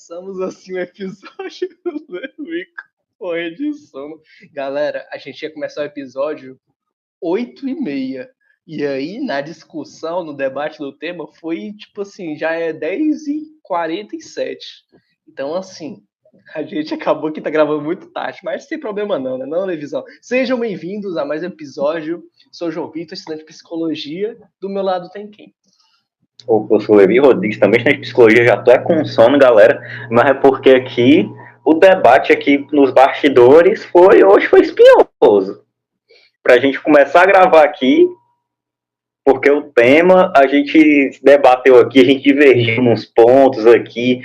começamos assim o episódio com edição. Galera, a gente ia começar o episódio 8h30. E aí, na discussão, no debate do tema, foi tipo assim, já é 10h47. Então, assim, a gente acabou que tá gravando muito tarde, mas sem problema não, né? Não, Levisão. Sejam bem-vindos a mais um episódio. Sou João Vitor, estudante de psicologia. Do meu lado tem quem? O professor Levi Rodrigues, também estudante de psicologia, já tô com sono, galera, mas é porque aqui, o debate aqui nos bastidores hoje foi espinhoso. Pra gente começar a gravar aqui, porque o tema, a gente debateu aqui, a gente divergiu nos pontos aqui,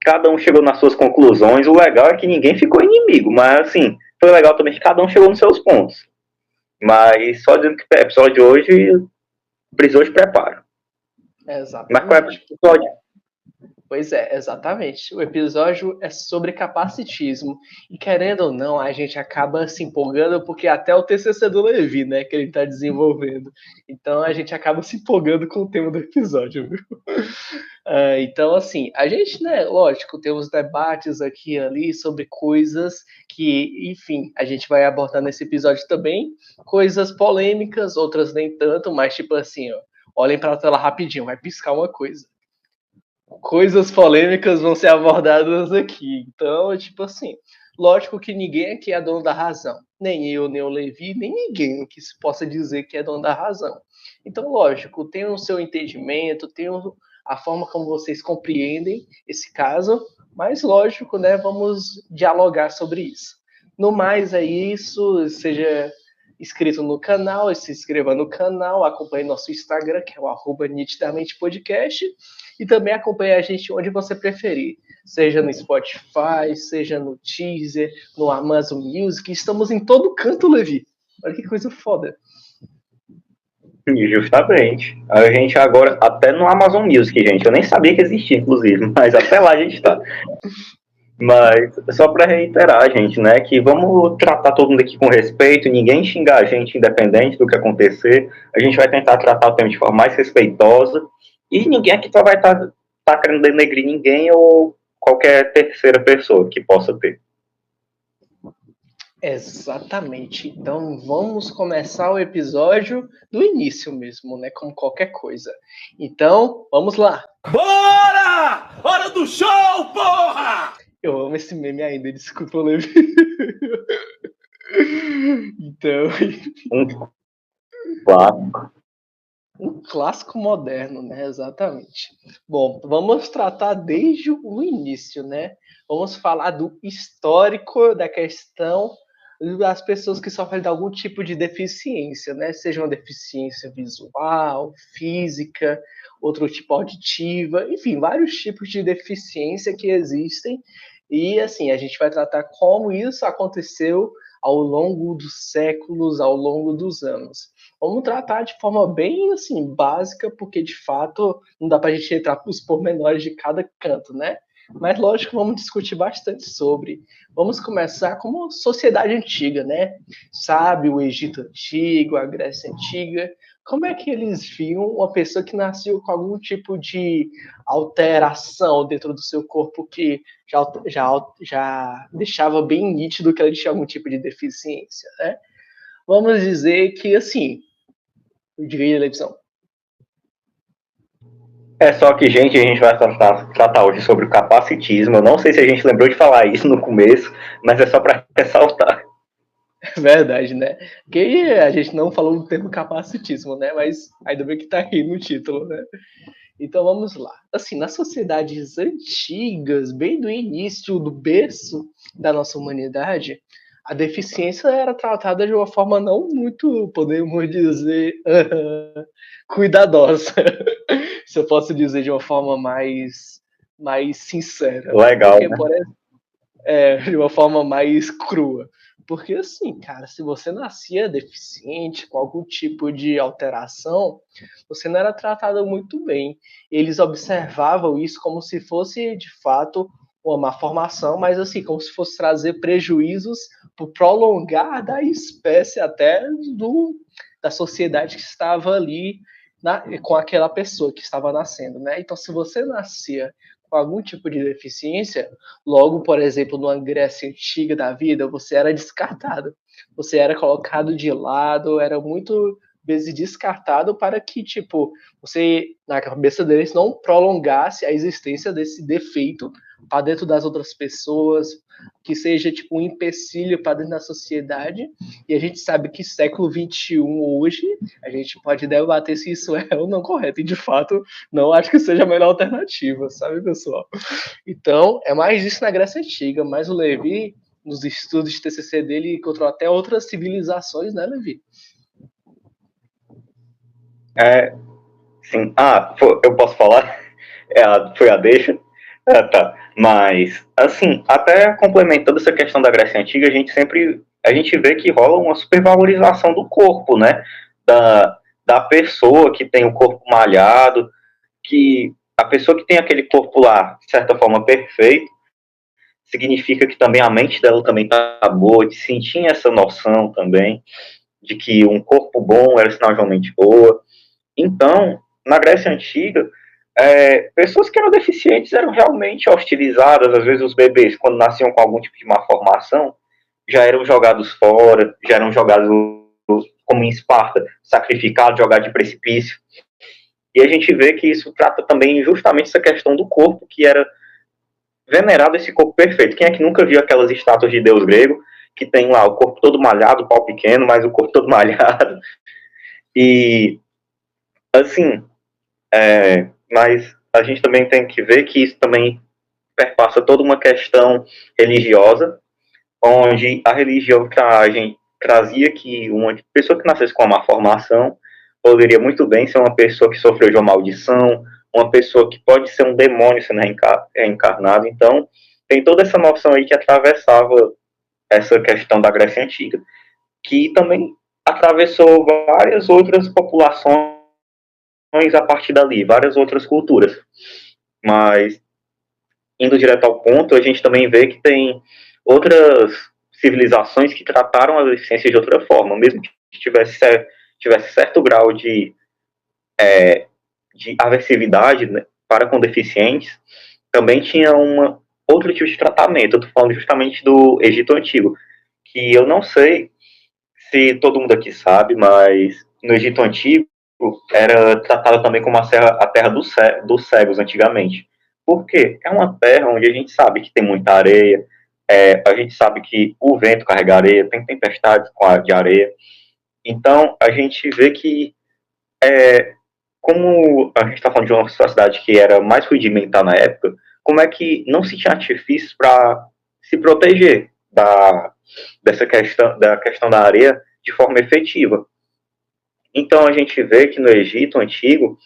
cada um chegou nas suas conclusões, o legal é que ninguém ficou inimigo, mas assim, foi legal também que cada um chegou nos seus pontos. Mas só dizendo que o episódio de hoje precisou de preparo. Exatamente. Mas qual é o episódio? Pois é, exatamente. O episódio é sobre capacitismo. E querendo ou não, a gente acaba se empolgando porque até o TCC do Levi, né, que ele está desenvolvendo. Então a gente acaba se empolgando com o tema do episódio, viu? Então, assim, a gente, né, lógico, tem uns debates aqui e ali sobre coisas que, enfim, a gente vai abordar nesse episódio também. Coisas polêmicas, outras nem tanto, mas tipo assim, ó, olhem para a tela rapidinho, vai piscar uma coisa. Coisas polêmicas vão ser abordadas aqui. Então, tipo assim, lógico que ninguém aqui é dono da razão. Nem eu, nem o Levi, nem ninguém que se possa dizer que é dono da razão. Então, lógico, tem o seu entendimento, tem a forma como vocês compreendem esse caso, mas lógico, né, vamos dialogar sobre isso. No mais é isso, seja inscrito no canal, se inscreva no canal, acompanhe nosso Instagram, que é o @nitidamente_podcast, e também acompanhe a gente onde você preferir, seja no Spotify, seja no Deezer, no Amazon Music, estamos em todo canto, Levi. Olha que coisa foda. Justamente. A gente agora, até no Amazon Music, gente, eu nem sabia que existia, inclusive, mas até lá a gente tá. Mas só para reiterar, gente, né, que vamos tratar todo mundo aqui com respeito, ninguém xingar a gente independente do que acontecer, a gente vai tentar tratar o tema de forma mais respeitosa, e ninguém aqui só vai estar querendo denegrir ninguém ou qualquer terceira pessoa que possa ter. Exatamente. Então vamos começar o episódio do início mesmo, né? Como qualquer coisa. Então, vamos lá. Bora! Hora do show, porra! Eu amo esse meme ainda, desculpa, Levi. Então, um clássico moderno, né? Exatamente. Bom, vamos tratar desde o início, né? Vamos falar do histórico da questão das pessoas que sofrem de algum tipo de deficiência, né? Seja uma deficiência visual, física, outro tipo auditiva, enfim, vários tipos de deficiência que existem. E assim, a gente vai tratar como isso aconteceu ao longo dos séculos, ao longo dos anos. Vamos tratar de forma bem assim básica, porque de fato não dá para a gente entrar os pormenores de cada canto, né? Mas lógico, vamos discutir bastante sobre. Vamos começar como sociedade antiga, né? Sabe, o Egito antigo, a Grécia antiga. Como é que eles viam uma pessoa que nasceu com algum tipo de alteração dentro do seu corpo que já deixava bem nítido que ela tinha algum tipo de deficiência, né? Vamos dizer que, assim, diga aí, Levisão. É só que, gente, a gente vai tratar hoje sobre o capacitismo. Eu não sei se a gente lembrou de falar isso no começo, mas é só para ressaltar. É verdade, né? Porque a gente não falou do termo capacitismo, né? Mas ainda bem que tá aí no título, né? Então vamos lá. Assim, nas sociedades antigas, bem do início, do berço da nossa humanidade, a deficiência era tratada de uma forma não muito, podemos dizer, cuidadosa. Se eu posso dizer de uma forma mais sincera. Legal, Porque, né? por exemplo, de uma forma mais crua. Porque, assim, cara, se você nascia deficiente, com algum tipo de alteração, você não era tratado muito bem. Eles observavam isso como se fosse, de fato, uma má formação, mas, assim, como se fosse trazer prejuízos para o prolongar da espécie até da sociedade que estava ali com aquela pessoa que estava nascendo, né? Então, se você nascia com algum tipo de deficiência, logo, por exemplo, numa Grécia antiga da vida, você era descartado. Você era colocado de lado, era muito vezes descartado para que, tipo, você, na cabeça deles, não prolongasse a existência desse defeito para dentro das outras pessoas, que seja, tipo, um empecilho para dentro da sociedade. E a gente sabe que século XXI, hoje, a gente pode debater se isso é ou não correto. E, de fato, não acho que seja a melhor alternativa, sabe, pessoal? Então, é mais isso na Grécia Antiga, mas o Levi, nos estudos de TCC dele, encontrou até outras civilizações, né, Levi? Sim. Eu posso falar? Foi a deixa? Tá. Mas, assim, até complementando essa questão da Grécia Antiga, a gente vê que rola uma supervalorização do corpo, né? Da pessoa que tem o corpo malhado, que a pessoa que tem aquele corpo lá, de certa forma, perfeito, significa que também a mente dela também tá boa, de sentir essa noção também, de que um corpo bom era sinal de uma mente boa. Então, na Grécia Antiga, pessoas que eram deficientes eram realmente hostilizadas. Às vezes os bebês, quando nasciam com algum tipo de malformação, já eram jogados fora, já eram jogados, como em Esparta, sacrificados, jogados de precipício. E a gente vê que isso trata também justamente essa questão do corpo, que era venerado, esse corpo perfeito. Quem é que nunca viu aquelas estátuas de deus grego, que tem lá o corpo todo malhado, o pau pequeno, mas o corpo todo malhado? E, assim, mas a gente também tem que ver que isso também perpassa toda uma questão religiosa, onde a religião trazia que uma pessoa que nascesse com uma má formação poderia muito bem ser uma pessoa que sofreu de uma maldição, uma pessoa que pode ser um demônio sendo reencarnado. Então, tem toda essa noção aí que atravessava essa questão da Grécia Antiga, que também atravessou várias outras populações a partir dali, várias outras culturas. Mas, indo direto ao ponto, a gente também vê que tem outras civilizações que trataram a deficiência de outra forma, mesmo que tivesse certo grau de aversividade, né, para com deficientes, também tinha outro tipo de tratamento. Eu estou falando justamente do Egito Antigo, que eu não sei se todo mundo aqui sabe, mas no Egito Antigo era tratada também como a terra dos cegos antigamente. Por quê? É uma terra onde a gente sabe que tem muita areia, a gente sabe que o vento carrega areia, tem tempestades de areia. Então, a gente vê que, como a gente está falando de uma sociedade que era mais rudimentar na época, como é que não se tinha artifícios para se proteger dessa questão da areia de forma efetiva. Então, a gente vê que no Egito Antigo,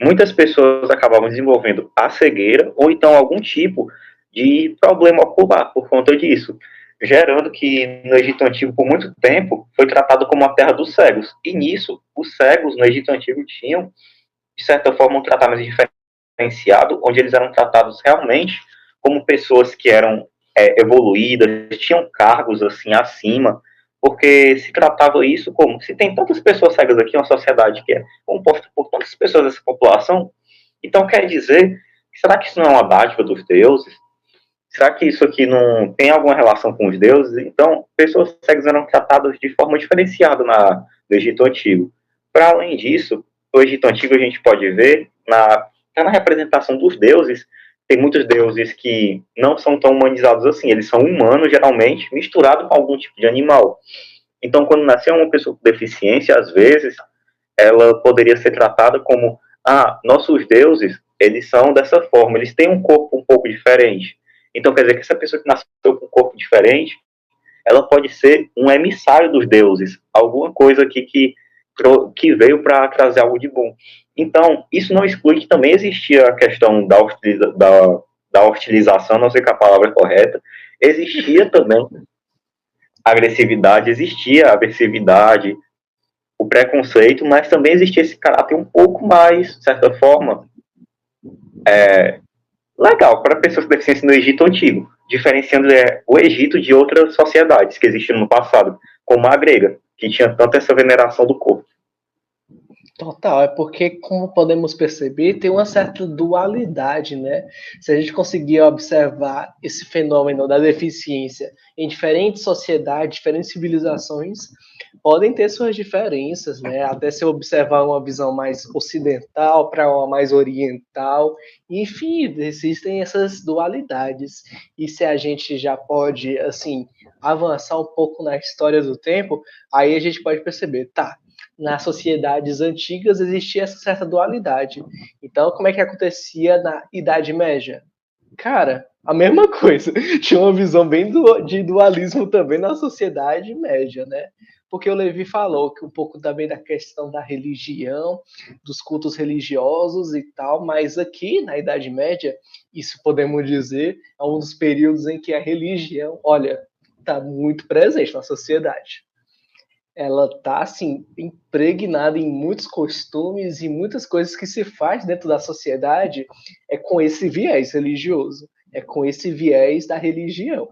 muitas pessoas acabavam desenvolvendo a cegueira ou então algum tipo de problema ocular por conta disso, gerando que no Egito Antigo, por muito tempo, foi tratado como a terra dos cegos. E nisso, os cegos no Egito Antigo tinham, de certa forma, um tratamento diferenciado, onde eles eram tratados realmente como pessoas que eram evoluídas, tinham cargos assim acima, porque se tratava isso como, se tem tantas pessoas cegas aqui, uma sociedade que é composta por tantas pessoas dessa população, então quer dizer, será que isso não é uma dádiva dos deuses? Será que isso aqui não tem alguma relação com os deuses? Então, pessoas cegas eram tratadas de forma diferenciada no Egito Antigo. Para além disso, no Egito Antigo a gente pode ver, na representação dos deuses, tem muitos deuses que não são tão humanizados assim, eles são humanos, geralmente, misturados com algum tipo de animal. Então, quando nasceu uma pessoa com deficiência, às vezes, ela poderia ser tratada como, nossos deuses, eles são dessa forma, eles têm um corpo um pouco diferente. Então, quer dizer que essa pessoa que nasceu com um corpo diferente, ela pode ser um emissário dos deuses, alguma coisa aqui que veio para trazer algo de bom. Então, isso não exclui que também existia a questão da hostilização, não sei que a palavra é correta, existia também agressividade, existia a aversividade, o preconceito, mas também existia esse caráter um pouco mais, de certa forma, legal para pessoas com deficiência no Egito Antigo, diferenciando o Egito de outras sociedades que existiam no passado, como a grega, que tinha tanta essa veneração do corpo. Total, é porque, como podemos perceber, tem uma certa dualidade, né? Se a gente conseguir observar esse fenômeno da deficiência em diferentes sociedades, diferentes civilizações, podem ter suas diferenças, né? Até se eu observar uma visão mais ocidental para uma mais oriental, enfim, existem essas dualidades. E se a gente já pode, assim, avançar um pouco na história do tempo, aí a gente pode perceber, tá? Nas sociedades antigas existia essa certa dualidade. Então, como é que acontecia na Idade Média? Cara, a mesma coisa. Tinha uma visão bem de dualismo também na sociedade média, né? Porque o Levi falou que um pouco também da questão da religião, dos cultos religiosos e tal, mas aqui na Idade Média, isso podemos dizer, é um dos períodos em que a religião, olha, está muito presente na sociedade. Ela tá assim impregnada em muitos costumes e muitas coisas que se faz dentro da sociedade é com esse viés religioso, é com esse viés da religião.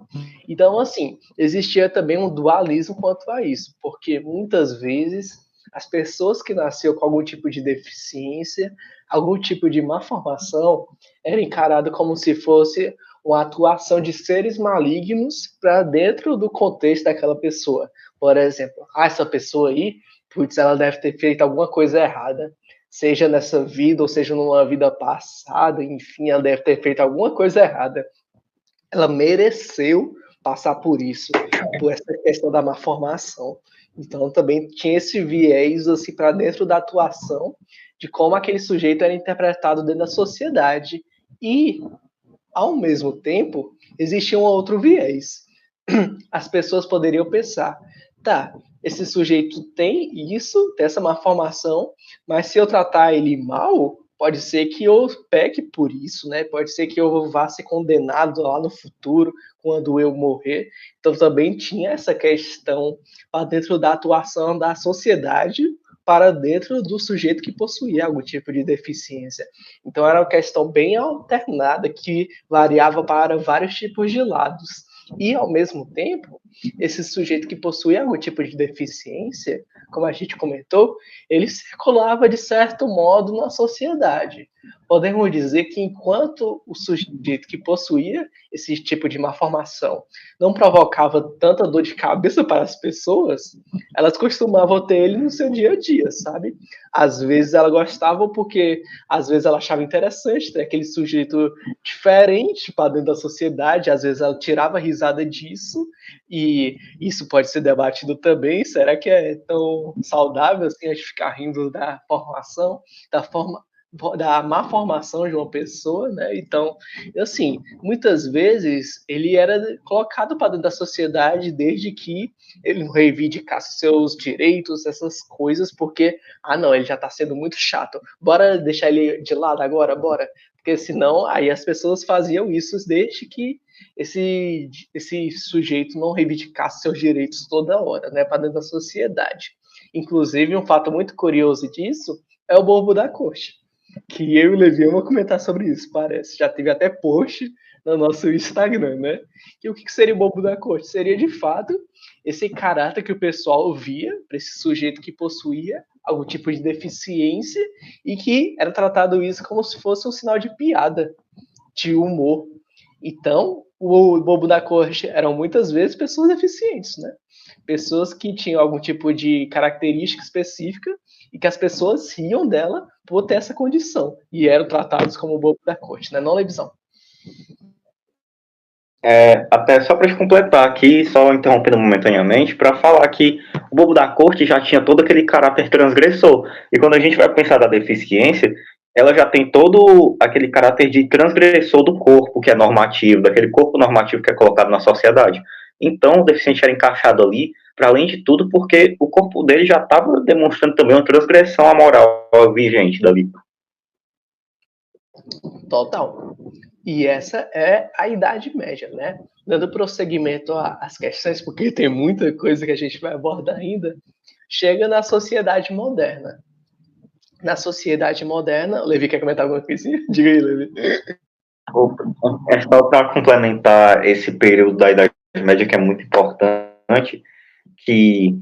Então, assim, existia também um dualismo quanto a isso, porque muitas vezes as pessoas que nasceram com algum tipo de deficiência, algum tipo de má formação, era encarado como se fosse uma atuação de seres malignos para dentro do contexto daquela pessoa. Por exemplo, essa pessoa aí, putz, ela deve ter feito alguma coisa errada, seja nessa vida ou seja numa vida passada, enfim, ela deve ter feito alguma coisa errada. Ela mereceu passar por isso, por essa questão da má formação. Então também tinha esse viés assim para dentro da atuação de como aquele sujeito era interpretado dentro da sociedade e ao mesmo tempo existia um outro viés. As pessoas poderiam pensar, tá, esse sujeito tem isso, tem essa má formação, mas se eu tratar ele mal, pode ser que eu peque por isso, né? Pode ser que eu vá ser condenado lá no futuro, quando eu morrer. Então também tinha essa questão para dentro da atuação da sociedade para dentro do sujeito que possuía algum tipo de deficiência. Então era uma questão bem alternada que variava para vários tipos de lados. E, ao mesmo tempo, esse sujeito que possui algum tipo de deficiência, como a gente comentou, ele circulava de certo modo na sociedade. Podemos dizer que enquanto o sujeito que possuía esse tipo de malformação não provocava tanta dor de cabeça para as pessoas, elas costumavam ter ele no seu dia a dia, sabe? Às vezes ela gostava porque às vezes ela achava interessante ter aquele sujeito diferente para dentro da sociedade, às vezes ela tirava risada disso, e isso pode ser debatido também. Será que é tão saudável assim a gente ficar rindo da formação, da forma da má formação de uma pessoa, né? Então, assim, muitas vezes ele era colocado para dentro da sociedade desde que ele não reivindicasse seus direitos, essas coisas, porque, ah, não, ele já está sendo muito chato. Bora deixar ele de lado agora, bora. Porque senão, aí as pessoas faziam isso desde que esse sujeito não reivindicasse seus direitos toda hora, né, para dentro da sociedade. Inclusive, um fato muito curioso disso é o bobo da corte, que eu e o Levi vamos comentar sobre isso, parece. Já teve até post no nosso Instagram, né? E o que seria o bobo da corte? Seria, de fato, esse caráter que o pessoal via para esse sujeito que possuía algum tipo de deficiência e que era tratado isso como se fosse um sinal de piada, de humor. Então, o bobo da corte eram muitas vezes pessoas deficientes, né? Pessoas que tinham algum tipo de característica específica e que as pessoas riam dela por ter essa condição e eram tratados como bobo da corte, né? Não, Levisão? Até só para completar aqui, só interrompendo momentaneamente, para falar que o bobo da corte já tinha todo aquele caráter transgressor. E quando a gente vai pensar da deficiência, ela já tem todo aquele caráter de transgressor do corpo, que é normativo, daquele corpo normativo que é colocado na sociedade. Então, o deficiente era encaixado ali, para além de tudo, porque o corpo dele já estava demonstrando também uma transgressão à moral vigente dali. Total. E essa é a Idade Média, né? Dando prosseguimento às questões, porque tem muita coisa que a gente vai abordar ainda, chega na sociedade moderna. Na sociedade moderna, o Levi quer comentar alguma coisinha? Diga aí, Levi. É só para complementar esse período da Idade Média que é muito importante, que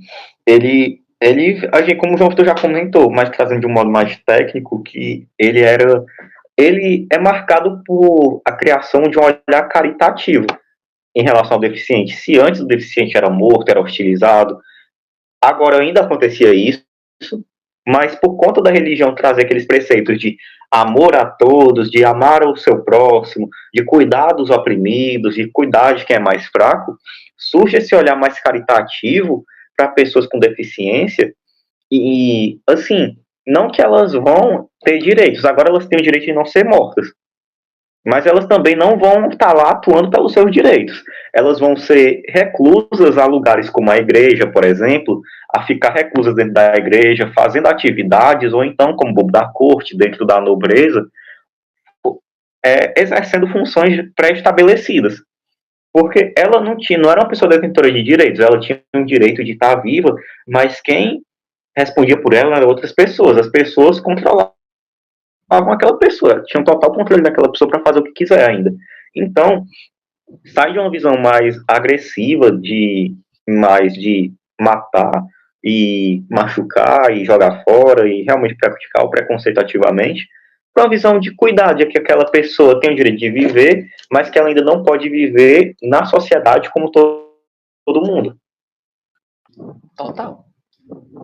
ele a gente, como o João Vitor já comentou, mas trazendo de um modo mais técnico, que ele é marcado por a criação de um olhar caritativo em relação ao deficiente. Se antes o deficiente era morto, era hostilizado, agora ainda acontecia isso, mas por conta da religião trazer aqueles preceitos de amor a todos, de amar o seu próximo, de cuidar dos oprimidos, de cuidar de quem é mais fraco, surge esse olhar mais caritativo para pessoas com deficiência e, assim, não que elas vão ter direitos, agora elas têm o direito de não ser mortas, mas elas também não vão estar lá atuando pelos seus direitos. Elas vão ser reclusas a lugares como a igreja, por exemplo, a ficar reclusas dentro da igreja, fazendo atividades, ou então, como bobo da corte, dentro da nobreza, exercendo funções pré-estabelecidas. Porque ela não era uma pessoa detentora de direitos, ela tinha um direito de estar viva, mas quem respondia por ela eram outras pessoas. As pessoas controlavam aquela pessoa, tinham total controle daquela pessoa para fazer o que quiser ainda. Então, sai de uma visão mais agressiva, mais de matar e machucar e jogar fora e realmente praticar o preconceito ativamente, para uma visão de cuidar de que aquela pessoa tem o direito de viver, mas que ela ainda não pode viver na sociedade como todo mundo. Total.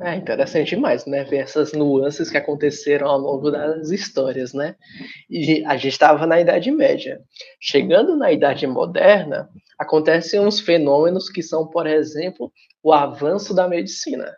É interessante demais, né? Ver essas nuances que aconteceram ao longo das histórias, né? E a gente estava na Idade Média. Chegando na Idade Moderna, acontecem uns fenômenos que são, por exemplo, o avanço da medicina,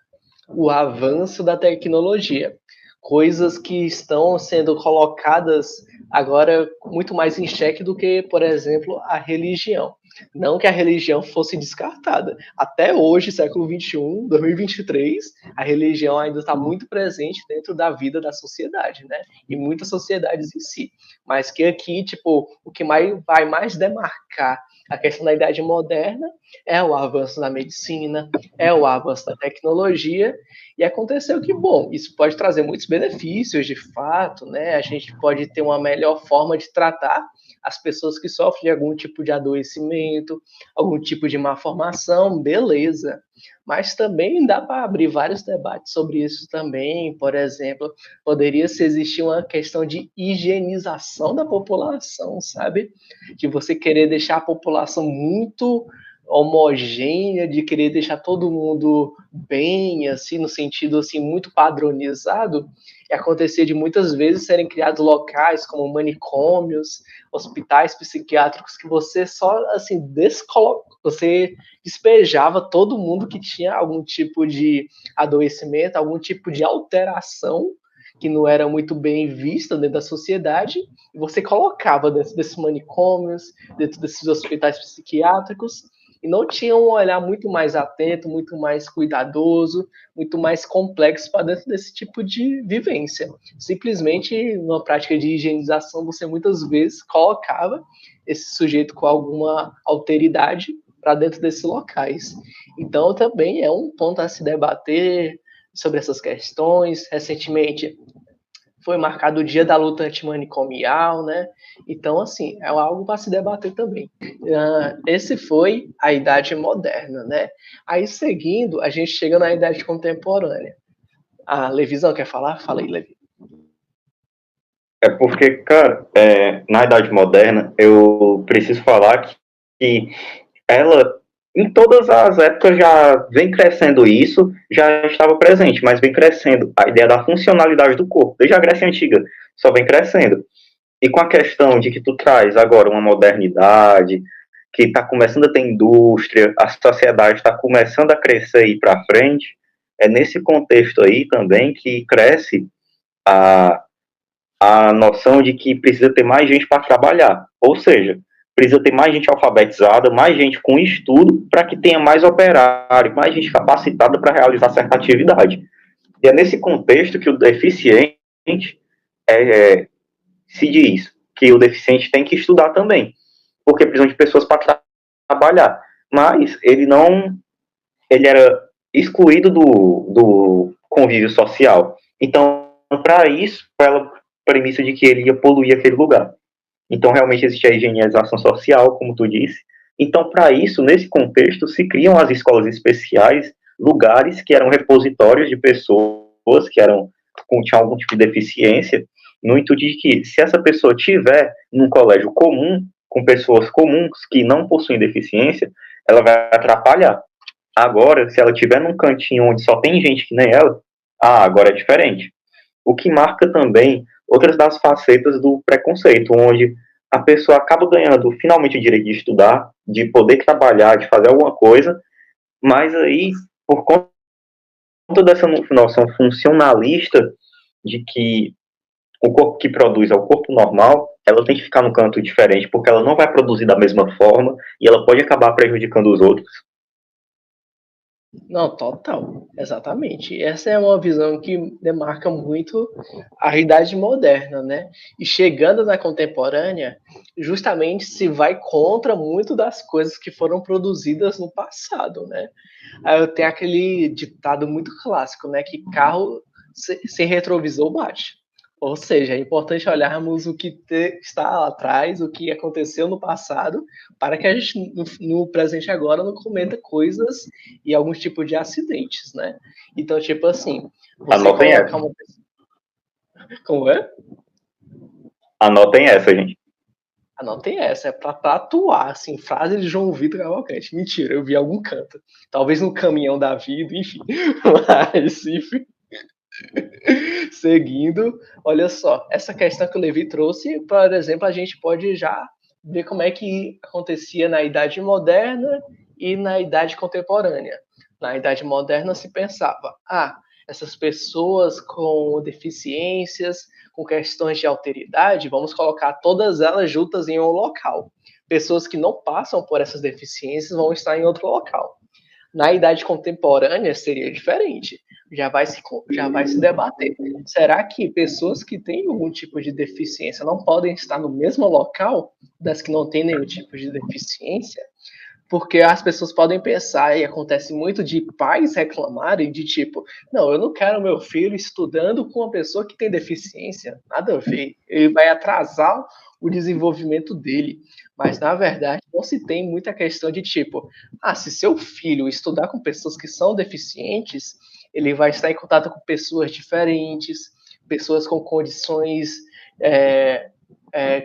o avanço da tecnologia, coisas que estão sendo colocadas agora muito mais em xeque do que, por exemplo, a religião. Não que a religião fosse descartada. Até hoje, século XXI, 2023, a religião ainda está muito presente dentro da vida da sociedade, né? E muitas sociedades em si. Mas que aqui, tipo, o que vai mais demarcar a questão da Idade Moderna é o avanço da medicina, é o avanço da tecnologia, e aconteceu que, bom, isso pode trazer muitos benefícios, de fato, né? A gente pode ter uma melhor forma de tratar as pessoas que sofrem de algum tipo de adoecimento, algum tipo de má formação, beleza. Mas também dá para abrir vários debates sobre isso também. Por exemplo, poderia se existir uma questão de higienização da população, sabe? De você querer deixar a população muito homogênea, de querer deixar todo mundo bem, assim, no sentido assim muito padronizado, e acontecer de muitas vezes serem criados locais como manicômios, hospitais psiquiátricos que você só assim você despejava todo mundo que tinha algum tipo de adoecimento, algum tipo de alteração que não era muito bem vista dentro da sociedade, e você colocava dentro desses manicômios, dentro desses hospitais psiquiátricos, e não tinha um olhar muito mais atento, muito mais cuidadoso, muito mais complexo para dentro desse tipo de vivência. Simplesmente, numa prática de higienização, você muitas vezes colocava esse sujeito com alguma alteridade para dentro desses locais. Então, também é um ponto a se debater sobre essas questões. Recentemente, foi marcado o dia da luta antimanicomial, né? Então, assim, é algo para se debater também. Esse foi a Idade Moderna, né? Aí, seguindo, a gente chega na Idade Contemporânea. A Levisão quer falar? Fala aí, Levi. É porque, cara, na Idade Moderna, eu preciso falar que ela, em todas as épocas, já vem crescendo isso, já estava presente, mas vem crescendo a ideia da funcionalidade do corpo, desde a Grécia Antiga, só vem crescendo. E com a questão de que tu traz agora uma modernidade, que está começando a ter indústria, a sociedade está começando a crescer e ir para frente, é nesse contexto aí também que cresce a noção de que precisa ter mais gente para trabalhar. Ou seja, precisa ter mais gente alfabetizada, mais gente com estudo, para que tenha mais operário, mais gente capacitada para realizar certa atividade. E é nesse contexto que o deficiente se diz que o deficiente tem que estudar também, porque precisam de pessoas para trabalhar. Mas ele era excluído do convívio social. Então, para isso, pela premissa de que ele ia poluir aquele lugar. Então, realmente existe a higienização social, como tu disse. Então, para isso, nesse contexto, se criam as escolas especiais lugares que eram repositórios de pessoas que tinham algum tipo de deficiência, no intuito de que, se essa pessoa tiver num colégio comum, com pessoas comuns que não possuem deficiência, ela vai atrapalhar. Agora, se ela estiver num cantinho onde só tem gente que nem ela, agora é diferente. O que marca também outras das facetas do preconceito, onde a pessoa acaba ganhando finalmente o direito de estudar, de poder trabalhar, de fazer alguma coisa, mas aí, por conta dessa noção funcionalista de que o corpo que produz é o corpo normal, ela tem que ficar num canto diferente, porque ela não vai produzir da mesma forma e ela pode acabar prejudicando os outros. Não, total, exatamente. Essa é uma visão que demarca muito a idade moderna, né? E chegando na contemporânea, justamente se vai contra muito das coisas que foram produzidas no passado, né? Aí eu tenho aquele ditado muito clássico, né? Que carro sem retrovisor bate. Ou seja, é importante olharmos o que está lá atrás, o que aconteceu no passado, para que a gente, no presente agora, não cometa coisas e algum tipo de acidentes, né? Então, tipo assim, você Anotem colocar essa. uma pessoa... Como é? Anotem essa, gente. Anotem essa, é para tatuar, assim, frase de João Vitor Cavalcante. Mentira, eu vi algum canto. Talvez no caminhão da vida, enfim. Mas, enfim. Seguindo, olha só, essa questão que o Levi trouxe, por exemplo, a gente pode já ver como é que acontecia na Idade Moderna e na Idade Contemporânea. Na Idade Moderna se pensava, essas pessoas com deficiências, com questões de alteridade, vamos colocar todas elas juntas em um local. Pessoas que não passam por essas deficiências vão estar em outro local. Na idade contemporânea seria diferente. Já vai se debater. Será que pessoas que têm algum tipo de deficiência não podem estar no mesmo local das que não têm nenhum tipo de deficiência? Porque as pessoas podem pensar, e acontece muito de pais reclamarem de tipo, não, eu não quero meu filho estudando com uma pessoa que tem deficiência, nada a ver, ele vai atrasar o desenvolvimento dele. Mas, na verdade, não se tem muita questão de tipo, se seu filho estudar com pessoas que são deficientes, ele vai estar em contato com pessoas diferentes, pessoas com condições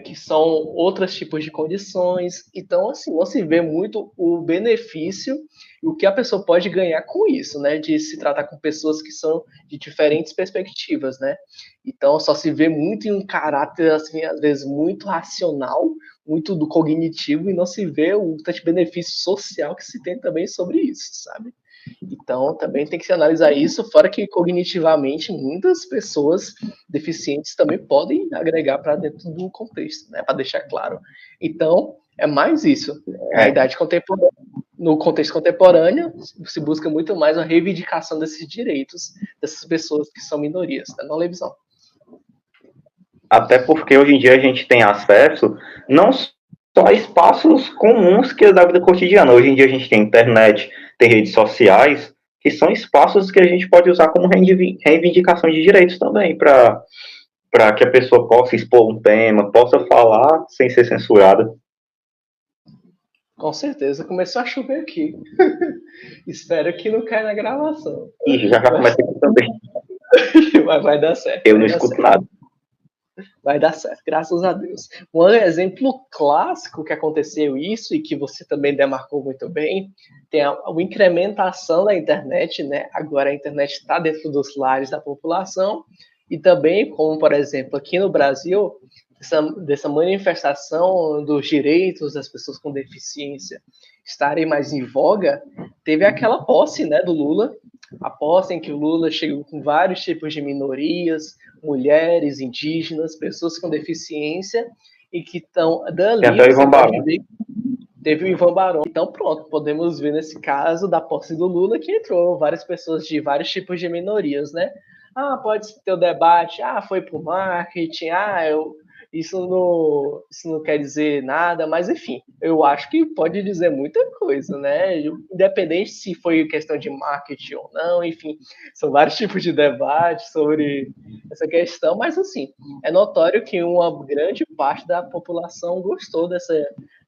que são outros tipos de condições. Então, assim, não se vê muito o benefício e o que a pessoa pode ganhar com isso, né? De se tratar com pessoas que são de diferentes perspectivas, né? Então, só se vê muito em um caráter, assim, às vezes muito racional, muito do cognitivo, e não se vê o tanto de benefício social que se tem também sobre isso, sabe? Então, também tem que se analisar isso, fora que cognitivamente muitas pessoas deficientes também podem agregar para dentro do contexto, né, para deixar claro. Então, é mais isso. Na idade contemporânea, no contexto contemporâneo, se busca muito mais a reivindicação desses direitos dessas pessoas que são minorias, né, na televisão. Até porque hoje em dia a gente tem acesso não só a espaços comuns que é da vida cotidiana. Hoje em dia a gente tem internet, tem redes sociais, que são espaços que a gente pode usar como reivindicação de direitos também, para que a pessoa possa expor um tema, possa falar sem ser censurada. Com certeza, começou a chover aqui. Espero que não caia na gravação. E já começa aqui também. Mas vai dar certo. Eu não escuto nada. Vai dar certo, graças a Deus. Um exemplo clássico que aconteceu isso e que você também demarcou muito bem, tem a incrementação da internet, né? Agora a internet está dentro dos lares da população e também, como por exemplo aqui no Brasil, dessa manifestação dos direitos das pessoas com deficiência estarem mais em voga, teve aquela posse, né, do Lula, a posse em que o Lula chegou com vários tipos de minorias, mulheres, indígenas, pessoas com deficiência, e que estão dali. Teve o Ivan Barão. Então, pronto, podemos ver nesse caso da posse do Lula que entrou várias pessoas de vários tipos de minorias, né? Pode ter o debate, foi pro marketing, isso não quer dizer nada, mas enfim, eu acho que pode dizer muita coisa, né? Independente se foi questão de marketing ou não, enfim, são vários tipos de debate sobre essa questão, mas assim, é notório que uma grande parte da população gostou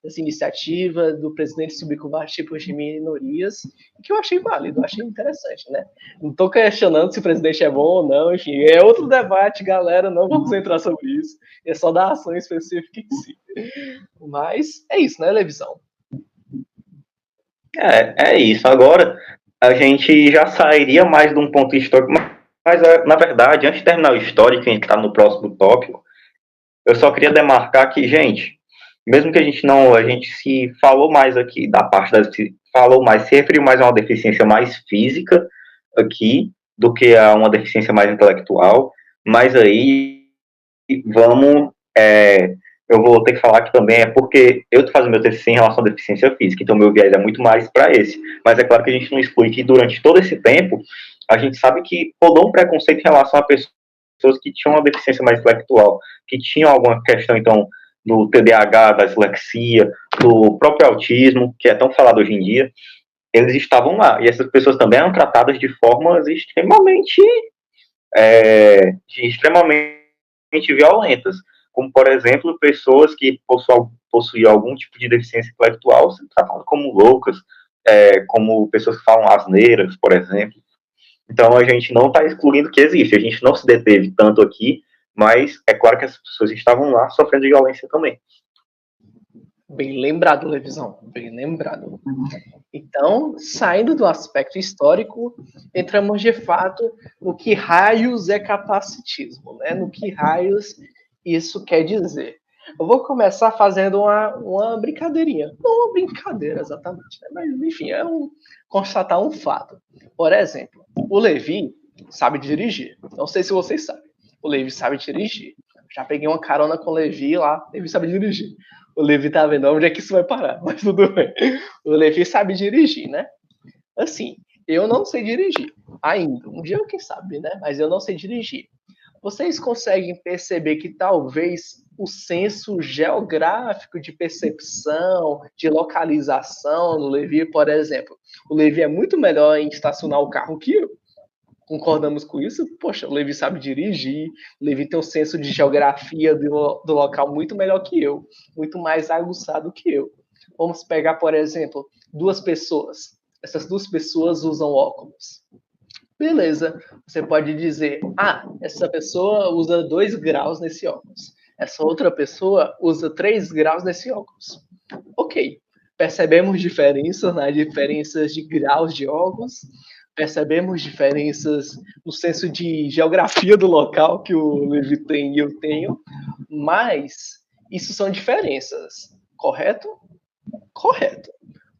dessa iniciativa do presidente subir com vários tipos de minorias, que eu achei válido, achei interessante, né? Não estou questionando se o presidente é bom ou não, enfim, é outro debate, galera, não vamos entrar sobre isso, é só da ação específica em si. Mas é isso, né, Levisão? É isso. Agora, a gente já sairia mais de um ponto histórico, mas na verdade, antes de terminar o histórico, a gente está no próximo tópico, eu só queria demarcar que, gente, mesmo que a gente se falou mais aqui da parte se referiu mais a uma deficiência mais física aqui do que a uma deficiência mais intelectual, mas aí vamos, eu vou ter que falar que também é porque eu estou fazendo meu TCC em relação à deficiência física, então meu viés é muito mais para esse, mas é claro que a gente não exclui que durante todo esse tempo, a gente sabe que rolou um preconceito em relação a pessoas que tinham uma deficiência mais intelectual, que tinham alguma questão, então, do TDAH, da dislexia, do próprio autismo, que é tão falado hoje em dia, eles estavam lá. E essas pessoas também eram tratadas de formas extremamente violentas. Como, por exemplo, pessoas que possuíam algum tipo de deficiência intelectual sendo tratadas como loucas, como pessoas que falam asneiras, por exemplo. Então, a gente não está excluindo que existe. A gente não se deteve tanto aqui, mas é claro que as pessoas estavam lá sofrendo de violência também. Bem lembrado, Levisão, bem lembrado. Então, saindo do aspecto histórico, entramos de fato no que raios é capacitismo, né? No que raios isso quer dizer. Eu vou começar fazendo uma brincadeirinha. Não uma brincadeira exatamente, né? Mas enfim, constatar um fato. Por exemplo, o Levi sabe dirigir. Não sei se vocês sabem. O Levi sabe dirigir. Já peguei uma carona com o Levi lá. Levi sabe dirigir. O Levi tá vendo onde é que isso vai parar, mas tudo bem. O Levi sabe dirigir, né? Assim, eu não sei dirigir ainda. Um dia, quem sabe, né? Mas eu não sei dirigir. Vocês conseguem perceber que talvez o senso geográfico de percepção, de localização do Levi, por exemplo, o Levi é muito melhor em estacionar o carro que eu? Concordamos com isso? Poxa, o Levi sabe dirigir, o Levi tem um senso de geografia do local muito melhor que eu, muito mais aguçado que eu. Vamos pegar, por exemplo, duas pessoas. Essas duas pessoas usam óculos. Beleza, você pode dizer, essa pessoa usa 2 graus nesse óculos. Essa outra pessoa usa 3 graus nesse óculos. Ok, percebemos diferenças de graus de óculos, percebemos diferenças no senso de geografia do local que o Levi tem e eu tenho, mas isso são diferenças, correto? Correto.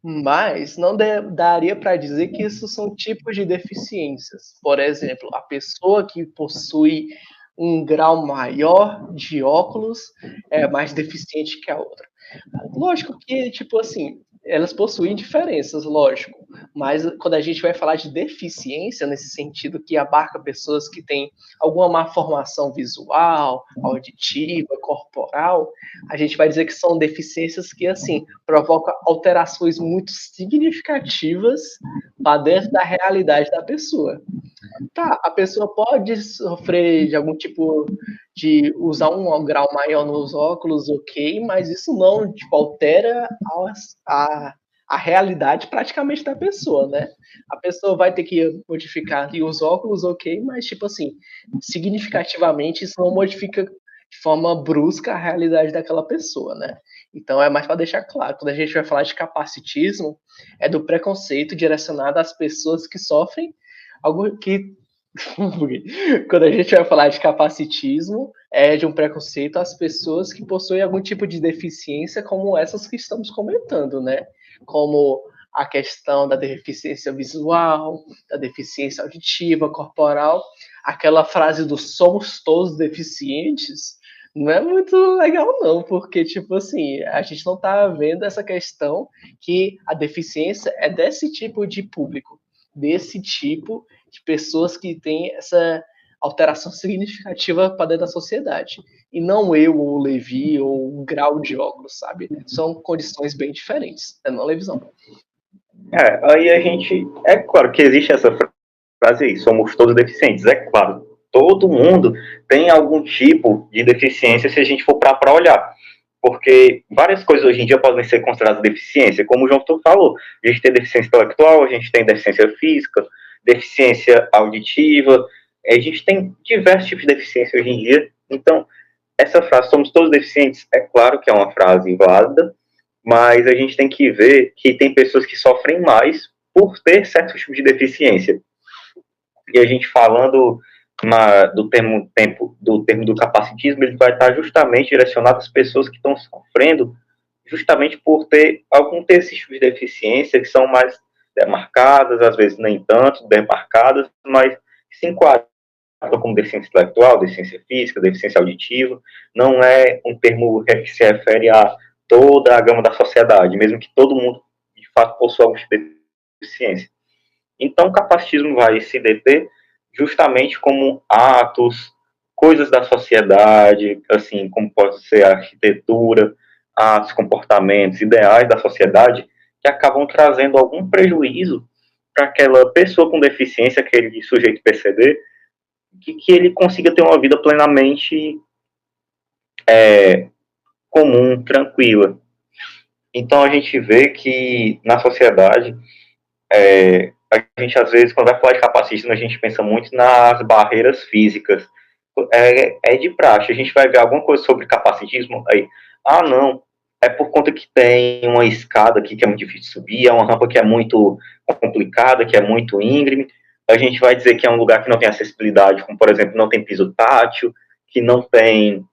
Mas não daria para dizer que isso são tipos de deficiências. Por exemplo, a pessoa que possui um grau maior de óculos é mais deficiente que a outra. Lógico que, tipo assim, elas possuem diferenças, lógico, mas quando a gente vai falar de deficiência, nesse sentido que abarca pessoas que têm alguma malformação visual, auditiva, corporal, a gente vai dizer que são deficiências que, assim, provocam alterações muito significativas para dentro da realidade da pessoa. Tá, a pessoa pode sofrer de algum tipo de usar um grau maior nos óculos, ok, mas isso não tipo, altera a realidade praticamente da pessoa, né? A pessoa vai ter que modificar ali os óculos, ok, mas tipo assim, significativamente isso não modifica de forma brusca a realidade daquela pessoa, né? Então é mais para deixar claro, quando a gente vai falar de capacitismo, é do preconceito direcionado às pessoas que sofrem algo que quando a gente vai falar de capacitismo, é de um preconceito às pessoas que possuem algum tipo de deficiência, como essas que estamos comentando, né? Como a questão da deficiência visual, da deficiência auditiva, corporal, aquela frase do somos todos deficientes, não é muito legal não, porque, tipo assim, a gente não tá vendo essa questão que a deficiência é desse tipo de público, desse tipo de pessoas que têm essa alteração significativa para dentro da sociedade. E não eu, ou o Levi, ou um grau de óculos, sabe? São condições bem diferentes, é não Levisão. Aí a gente... É claro que existe essa frase aí, somos todos deficientes. É claro, todo mundo tem algum tipo de deficiência se a gente for para olhar. porque várias coisas hoje em dia podem ser consideradas deficiência, como o João falou. A gente tem deficiência intelectual, a gente tem deficiência física, deficiência auditiva, a gente tem diversos tipos de deficiência hoje em dia. Então, essa frase, somos todos deficientes, é claro que é uma frase válida, mas a gente tem que ver que tem pessoas que sofrem mais por ter certos tipos de deficiência. E a gente falando do termo do capacitismo, ele vai estar justamente direcionado às pessoas que estão sofrendo justamente por ter algum desses tipos de deficiência que são mais demarcadas, às vezes nem tanto demarcadas, mas se enquadram como deficiência intelectual, deficiência física, deficiência auditiva. Não é um termo que se refere a toda a gama da sociedade, mesmo que todo mundo, de fato, possua algum tipo de deficiência. Então, o capacitismo vai se deter justamente como atos, coisas da sociedade, assim, como pode ser a arquitetura, atos, comportamentos, ideais da sociedade, que acabam trazendo algum prejuízo para aquela pessoa com deficiência, aquele sujeito PCD, que ele consiga ter uma vida plenamente comum, tranquila. Então, a gente vê que na sociedade, a gente, às vezes, quando vai falar de capacitismo, a gente pensa muito nas barreiras físicas. É de praxe. A gente vai ver alguma coisa sobre capacitismo, aí, não, é por conta que tem uma escada aqui que é muito difícil de subir, é uma rampa que é muito complicada, que é muito íngreme. A gente vai dizer que é um lugar que não tem acessibilidade, como, por exemplo, não tem piso tátil, que não tem,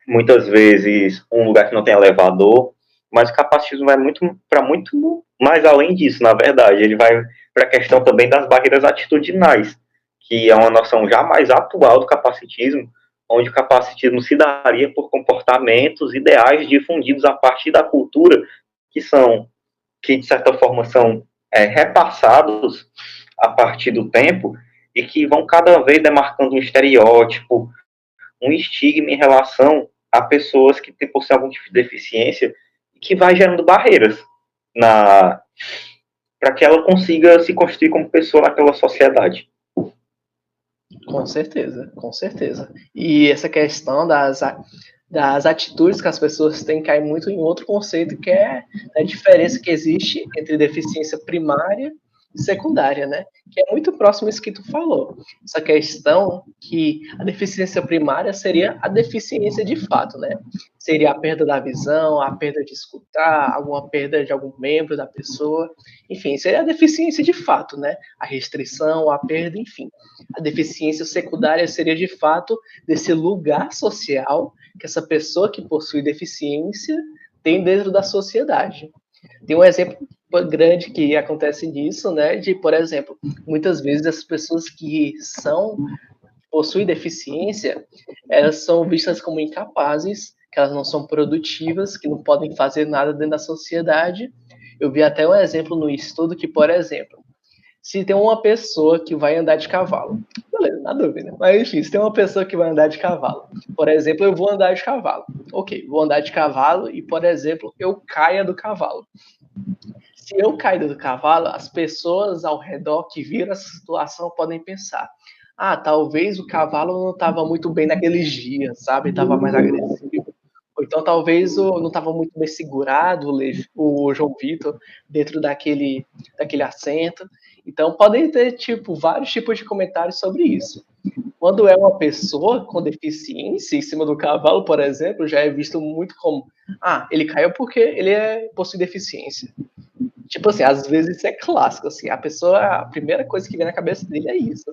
muitas vezes, um lugar que não tem elevador. Mas o capacitismo vai para muito mais além disso, na verdade. Ele vai para a questão também das barreiras atitudinais, que é uma noção já mais atual do capacitismo, onde o capacitismo se daria por comportamentos ideais difundidos a partir da cultura, que de certa forma são repassados a partir do tempo e que vão cada vez demarcando um estereótipo, um estigma em relação a pessoas que possuem algum tipo de deficiência, que vai gerando barreiras para que ela consiga se construir como pessoa naquela sociedade. Com certeza, com certeza. E essa questão das atitudes que as pessoas têm cai muito em outro conceito, que é a diferença que existe entre deficiência primária e secundária, né? Que é muito próximo isso que tu falou. Essa questão que a deficiência primária seria a deficiência de fato, né? Seria a perda da visão, a perda de escutar, alguma perda de algum membro da pessoa. Enfim, seria a deficiência de fato, né? A restrição, a perda, enfim. A deficiência secundária seria, de fato, desse lugar social que essa pessoa que possui deficiência tem dentro da sociedade. Tem um exemplo grande que acontece disso, né? De, por exemplo, muitas vezes as pessoas que possuem deficiência, elas são vistas como incapazes, que elas não são produtivas, que não podem fazer nada dentro da sociedade. Eu vi até um exemplo no estudo que, por exemplo, se tem uma pessoa que vai andar de cavalo, beleza, na dúvida, mas enfim, se tem uma pessoa que vai andar de cavalo, por exemplo, eu vou andar de cavalo, ok, vou andar de cavalo e, por exemplo, eu caia do cavalo. Se eu cair do cavalo, as pessoas ao redor que viram essa situação podem pensar, talvez o cavalo não estava muito bem naqueles dias, sabe, estava mais agressivo. Ou então talvez não estava muito bem segurado o João Vitor dentro daquele assento. Então podem ter vários tipos de comentários sobre isso. Quando é uma pessoa com deficiência em cima do cavalo, por exemplo, já é visto muito como ele caiu porque ele possui deficiência. Tipo assim, às vezes isso é clássico, assim, a primeira coisa que vem na cabeça dele é isso.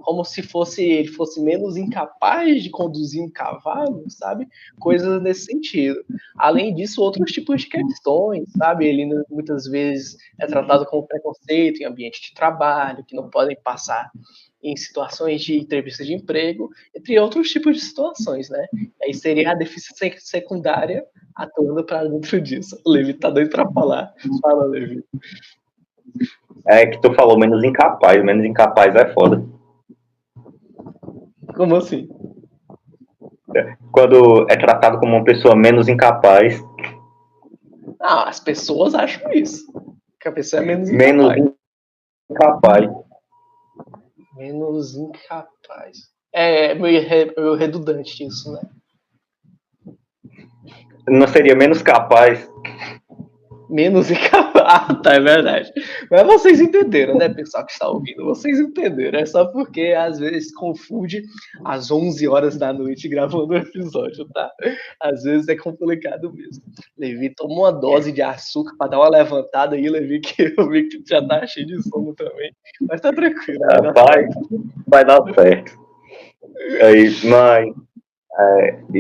Como se ele fosse menos incapaz de conduzir um cavalo, sabe? Coisas nesse sentido. Além disso, outros tipos de questões, sabe? Ele muitas vezes é tratado como preconceito em ambiente de trabalho, que não podem passar em situações de entrevista de emprego, entre outros tipos de situações, né? Aí seria a deficiência secundária atuando para dentro disso. O Levi tá doido para falar. Fala, Levi. É que tu falou menos incapaz é foda. Como assim? Quando é tratado como uma pessoa menos incapaz. As pessoas acham isso. Que a pessoa é menos incapaz. Menos incapaz. É meio redundante isso, né? Não seria menos capaz. Menos incapaz. Ah, tá, é verdade. Mas vocês entenderam, né, pessoal que está ouvindo? Vocês entenderam. É só porque às vezes confunde às 11 horas da noite gravando o episódio, tá? Às vezes é complicado mesmo. Levi, toma uma dose de açúcar para dar uma levantada aí, Levi, que eu vi que já tá cheio de sono também. Mas tá tranquilo, vai dar Vai dar certo. Aí, mas,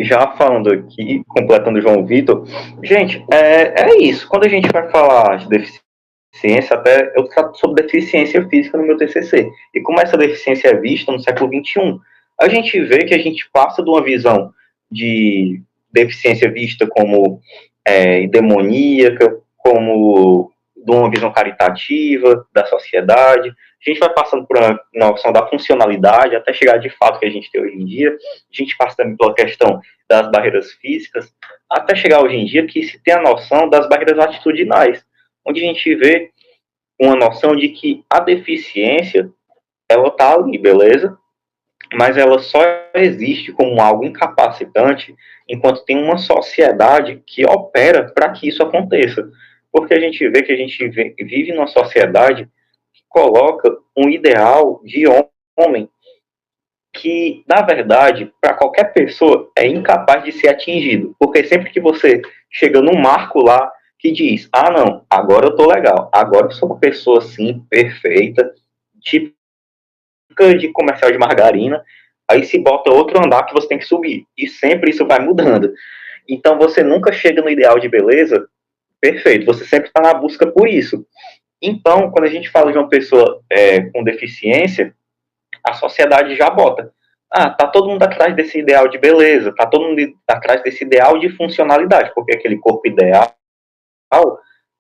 já falando aqui, completando o João Vitor, gente, é isso. Quando a gente vai falar de deficiência, até eu trato sobre deficiência física no meu TCC. E como essa deficiência é vista no século XXI, a gente vê que a gente passa de uma visão de deficiência vista como demoníaca, como de uma visão caritativa da sociedade. A gente vai passando por uma noção da funcionalidade, até chegar de fato que a gente tem hoje em dia. A gente passa também pela questão das barreiras físicas, até chegar hoje em dia que se tem a noção das barreiras atitudinais, onde a gente vê uma noção de que a deficiência, ela tá ali, beleza? Mas ela só existe como algo incapacitante enquanto tem uma sociedade que opera para que isso aconteça. Porque a gente vê que a gente vive numa sociedade que coloca um ideal de homem que, na verdade, para qualquer pessoa é incapaz de ser atingido. Porque sempre que você chega num marco lá que diz, ah, não, agora eu tô legal, agora eu sou uma pessoa, assim, perfeita, típica de comercial de margarina, aí se bota outro andar que você tem que subir. E sempre isso vai mudando. Então você nunca chega no ideal de beleza perfeito, você sempre está na busca por isso. Então, quando a gente fala de uma pessoa com deficiência, a sociedade já bota. Ah, tá todo mundo atrás desse ideal de beleza, tá todo mundo atrás desse ideal de funcionalidade, porque aquele corpo ideal,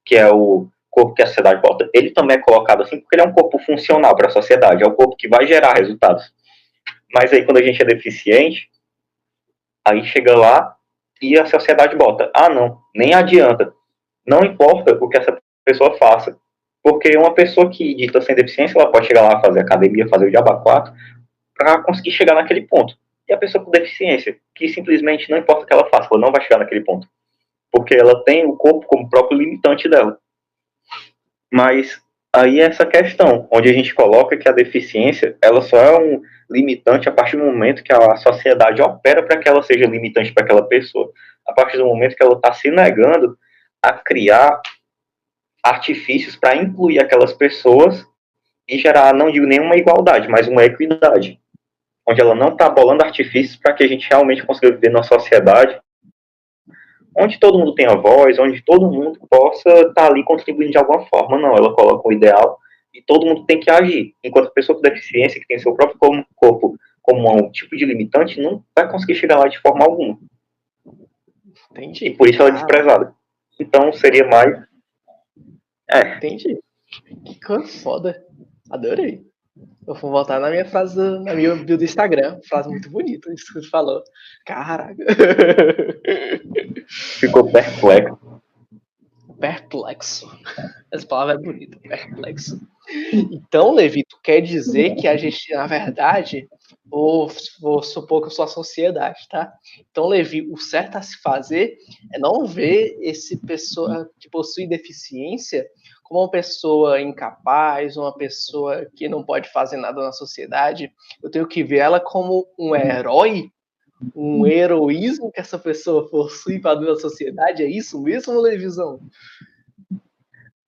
que é o corpo que a sociedade bota, ele também é colocado assim porque ele é um corpo funcional para a sociedade, é o corpo que vai gerar resultados. Mas aí quando a gente é deficiente, aí chega lá e a sociedade bota, ah não, nem adianta, não importa o que essa pessoa faça, porque uma pessoa que dita sem deficiência, ela pode chegar lá, fazer academia, fazer o diabo 4, para conseguir chegar naquele ponto. E a pessoa com deficiência, que simplesmente não importa o que ela faça, ela não vai chegar naquele ponto, porque ela tem o corpo como próprio limitante dela. Mas aí é essa questão, onde a gente coloca que a deficiência, ela só é um limitante a partir do momento que a sociedade opera para que ela seja limitante para aquela pessoa. A partir do momento que ela está se negando a criar artifícios para incluir aquelas pessoas e gerar, não digo nenhuma igualdade, mas uma equidade, onde ela não está bolando artifícios para que a gente realmente consiga viver numa sociedade onde todo mundo tenha voz, onde todo mundo possa estar ali contribuindo de alguma forma. Não, ela coloca o ideal e todo mundo tem que agir. Enquanto a pessoa com deficiência, que tem seu próprio corpo como um tipo de limitante, não vai conseguir chegar lá de forma alguma. Entendi. E por isso ela é desprezada. Então seria mais... Entendi. Que coisa foda. Adorei. Eu vou voltar na minha frase, na minha bio do Instagram. Frase muito bonita, isso que você falou. Caraca. Ficou perplexo. Perplexo. Essa palavra é bonita, perplexo. Então, Levi, tu quer dizer que a gente, na verdade, vou supor que eu sou a sociedade, tá? Então, Levi, o certo a se fazer é não ver esse pessoa que possui deficiência como uma pessoa incapaz, uma pessoa que não pode fazer nada na sociedade. Eu tenho que ver ela como um herói, um heroísmo que essa pessoa possui para dentro da sociedade. É isso mesmo, Levisão?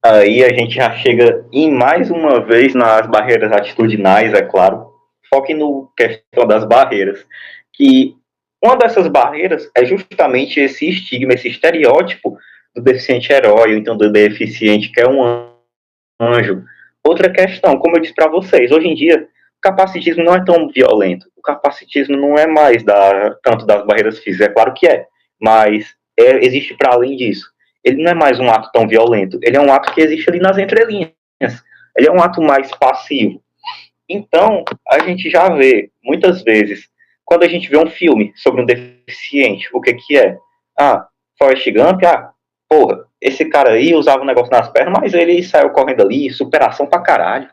Aí a gente já chega em mais uma vez nas barreiras atitudinais, é claro. Foque no questão das barreiras. Que uma dessas barreiras é justamente esse estigma, esse estereótipo do deficiente herói, ou então do deficiente que é um anjo. Outra questão, como eu disse para vocês, hoje em dia o capacitismo não é tão violento. O capacitismo não é mais tanto das barreiras físicas, é claro que é, mas existe para além disso. Ele não é mais um ato tão violento, ele é um ato que existe ali nas entrelinhas. Ele é um ato mais passivo. Então, a gente já vê, muitas vezes, quando a gente vê um filme sobre um deficiente, o que é? Ah, Forrest Gump, porra, esse cara aí usava um negócio nas pernas, mas ele saiu correndo ali, superação pra caralho.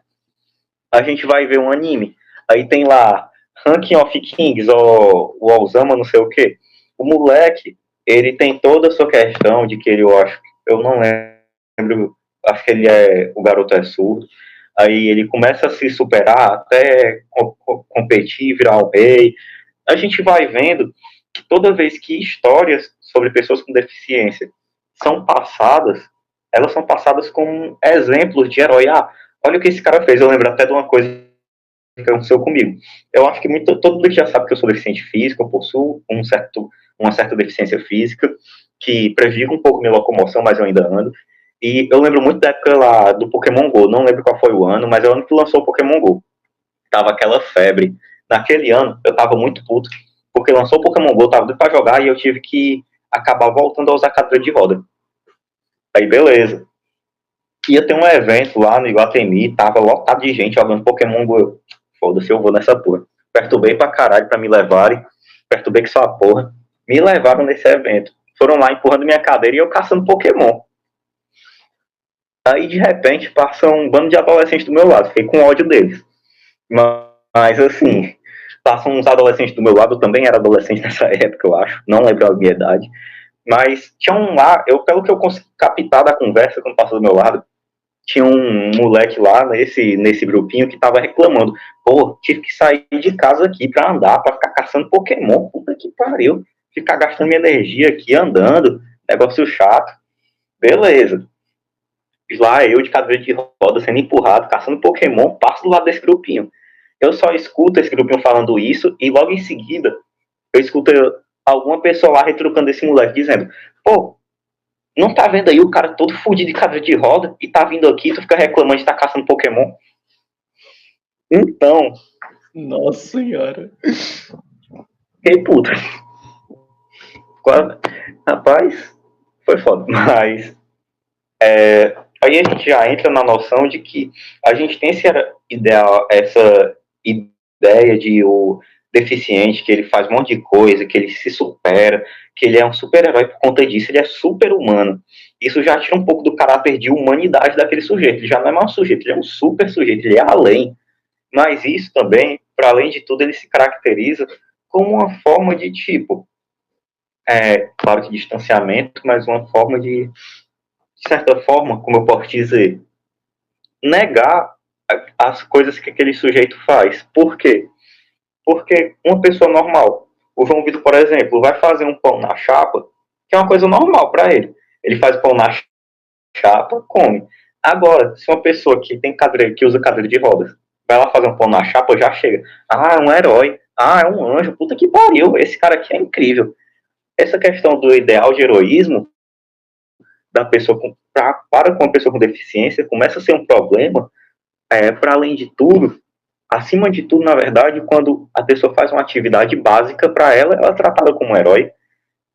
A gente vai ver um anime, aí tem lá Ranking of Kings, ou o Osama, não sei o que. O moleque, ele tem toda a sua questão de que ele, eu não lembro, acho que ele o garoto é surdo, aí ele começa a se superar até competir, virar um rei. A gente vai vendo que toda vez que histórias sobre pessoas com deficiência são passadas, elas são passadas como exemplos de herói. Olha o que esse cara fez. Eu lembro até de uma coisa que aconteceu comigo. Eu acho que todo mundo já sabe que eu sou deficiente físico, eu possuo uma certa deficiência física, que prejudica um pouco minha locomoção, mas eu ainda ando. E eu lembro muito da época lá do Pokémon GO, não lembro qual foi o ano, mas é o ano que lançou o Pokémon GO. Tava aquela febre. Naquele ano, eu tava muito puto, porque lançou o Pokémon GO, tava doido pra jogar, e eu tive que acabar voltando a usar cadeira de roda. Aí, beleza. Ia ter um evento lá no Iguatemi, tava lotado de gente jogando Pokémon GO. Foda-se, eu vou nessa porra. Perturbei pra caralho pra me levarem. Perturbei que só a porra. Me levaram nesse evento. Foram lá empurrando minha cadeira e eu caçando Pokémon. Aí, de repente, passa um bando de adolescentes do meu lado. Fiquei com ódio deles. Mas, assim, passam uns adolescentes do meu lado. Eu também era adolescente nessa época, eu acho. Não lembro a minha idade. Mas tinha um lá, pelo que eu consegui captar da conversa quando passou do meu lado, tinha um moleque lá nesse grupinho que tava reclamando. Pô, tive que sair de casa aqui pra andar, pra ficar caçando Pokémon. Puta que pariu. Ficar gastando minha energia aqui andando. Negócio chato. Beleza. Lá eu de cadeira de roda sendo empurrado, caçando Pokémon, passo do lado desse grupinho. Eu só escuto esse grupinho falando isso e logo em seguida eu escuto alguma pessoa lá retrucando esse moleque dizendo: pô, não tá vendo aí o cara todo fudido de cadeira de roda e tá vindo aqui, tu fica reclamando de estar caçando Pokémon? Então. Nossa senhora. Fiquei puto. Rapaz, foi foda. Mas aí a gente já entra na noção de que a gente tem essa ideia de o deficiente, que ele faz um monte de coisa, que ele se supera, que ele é um super-herói por conta disso, ele é super-humano. Isso já tira um pouco do caráter de humanidade daquele sujeito. Ele já não é mais um sujeito, ele é um super sujeito, ele é além. Mas isso também, para além de tudo, ele se caracteriza como uma forma de tipo, claro que distanciamento, mas uma forma de certa forma, como eu posso dizer, negar as coisas que aquele sujeito faz. Por quê? Porque uma pessoa normal, o João Vitor, por exemplo, vai fazer um pão na chapa, que é uma coisa normal para ele. Ele faz pão na chapa, come. Agora, se uma pessoa que tem cadeira, que usa cadeira de rodas, vai lá fazer um pão na chapa, já chega. É um herói. É um anjo. Puta que pariu. Esse cara aqui é incrível. Essa questão do ideal de heroísmo da pessoa para com uma pessoa com deficiência começa a ser um problema, para além de tudo, acima de tudo, na verdade, quando a pessoa faz uma atividade básica para ela, ela é tratada como um herói.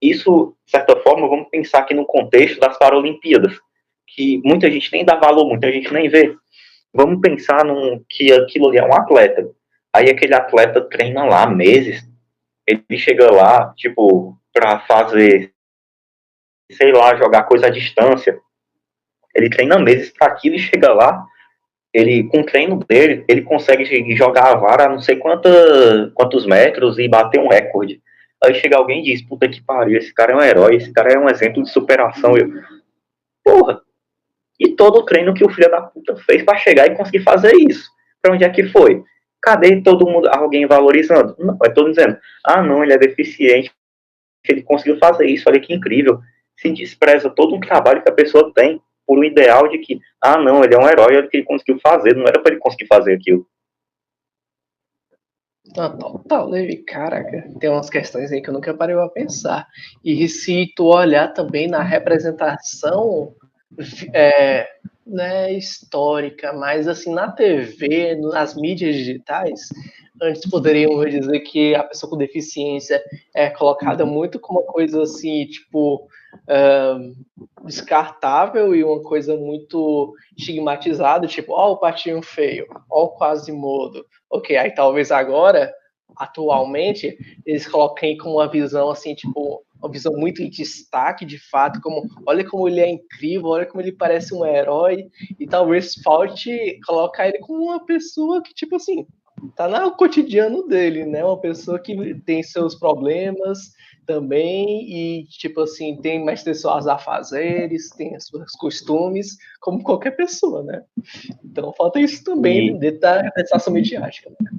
Isso, de certa forma, vamos pensar aqui no contexto das Paralimpíadas, que muita gente nem dá valor, muita gente nem vê. Vamos pensar que aquilo ali é um atleta. Aí aquele atleta treina lá meses, ele chega lá, tipo, para fazer, sei lá, jogar coisa à distância. Ele treina meses para aquilo e chega lá, ele, com o treino dele, ele consegue jogar a vara a não sei quantos metros e bater um recorde. Aí chega alguém e diz: puta que pariu, esse cara é um herói, esse cara é um exemplo de superação. Porra, e todo o treino que o filho da puta fez para chegar e conseguir fazer isso? Pra onde é que foi? Cadê todo mundo, alguém valorizando? Não, é todo dizendo: não, ele é deficiente, ele conseguiu fazer isso, olha que incrível. Se despreza todo um trabalho que a pessoa tem por um ideal de que, não, ele é um herói, olha o que ele conseguiu fazer, não era para ele conseguir fazer aquilo. Total, Levi, caraca, tem umas questões aí que eu nunca parei a pensar. E se tu olhar também na representação né, histórica, mas assim, na TV, nas mídias digitais, antes poderíamos dizer que a pessoa com deficiência é colocada muito como uma coisa assim, tipo, descartável e uma coisa muito estigmatizada, tipo, o patinho feio, o Quasimodo. Ok, aí talvez agora, atualmente, eles coloquem com uma visão assim, tipo, uma visão muito em destaque, de fato, como olha como ele é incrível, olha como ele parece um herói, e talvez falte colocar ele como uma pessoa que, tipo assim, tá no cotidiano dele, né? Uma pessoa que tem seus problemas também e, tipo assim, tem mais tem seus afazeres, tem os seus costumes, como qualquer pessoa, né? Então falta isso também E dentro da representação midiática. Né?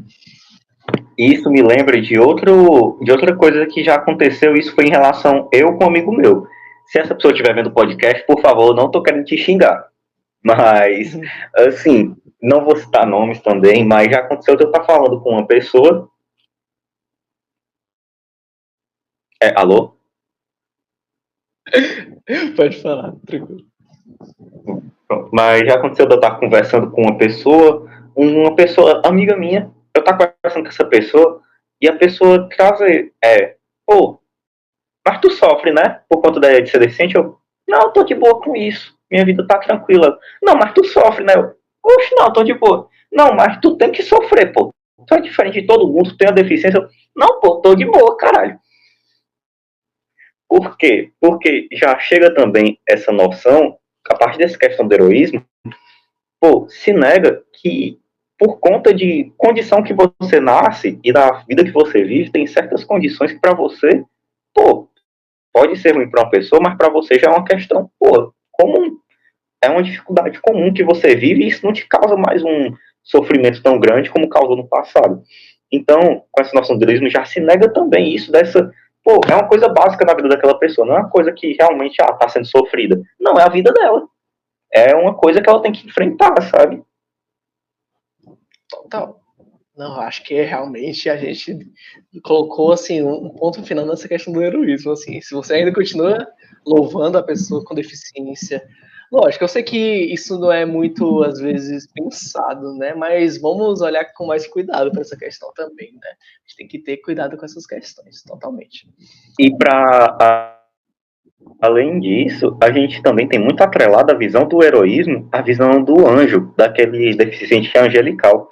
isso me lembra de outra coisa que já aconteceu, isso foi em relação eu com um amigo meu. Se essa pessoa estiver vendo o podcast, por favor, não tô querendo te xingar. Mas, assim, não vou citar nomes também, mas já aconteceu de eu estar falando com uma pessoa. Alô? Pode falar, tranquilo. Pronto. Mas já aconteceu de eu estar conversando com uma pessoa amiga minha, eu estar conversando com essa pessoa, e a pessoa trazer, pô, mas tu sofre, né? Por conta de ser deficiente? Eu, não, tô de boa com isso. Minha vida tá tranquila. Não, mas tu sofre, né? Eu, oxe, não, tô de boa. Não, mas tu tem que sofrer, pô. Tu é diferente de todo mundo, tu tem a deficiência. Eu, não, pô, tô de boa, caralho. Por quê? Porque já chega também essa noção, a partir dessa questão do heroísmo, pô, se nega que por conta de condição que você nasce e da vida que você vive, tem certas condições que para você, pô, pode ser ruim para uma pessoa, mas para você já é uma questão, pô, comum. É uma dificuldade comum que você vive e isso não te causa mais um sofrimento tão grande como causou no passado. Então, com essa noção do heroísmo, já se nega também isso dessa. Pô, é uma coisa básica na vida daquela pessoa, não é uma coisa que realmente tá sendo sofrida. Não, é a vida dela. É uma coisa que ela tem que enfrentar, sabe? Total. Não, acho que realmente a gente colocou assim um ponto final nessa questão do heroísmo. Assim, se você ainda continua louvando a pessoa com deficiência, lógico, eu sei que isso não é muito às vezes pensado, né? Mas vamos olhar com mais cuidado para essa questão também, né? A gente tem que ter cuidado com essas questões, totalmente. E além disso, a gente também tem muito atrelado a visão do heroísmo, a visão do anjo, daquele deficiente angelical.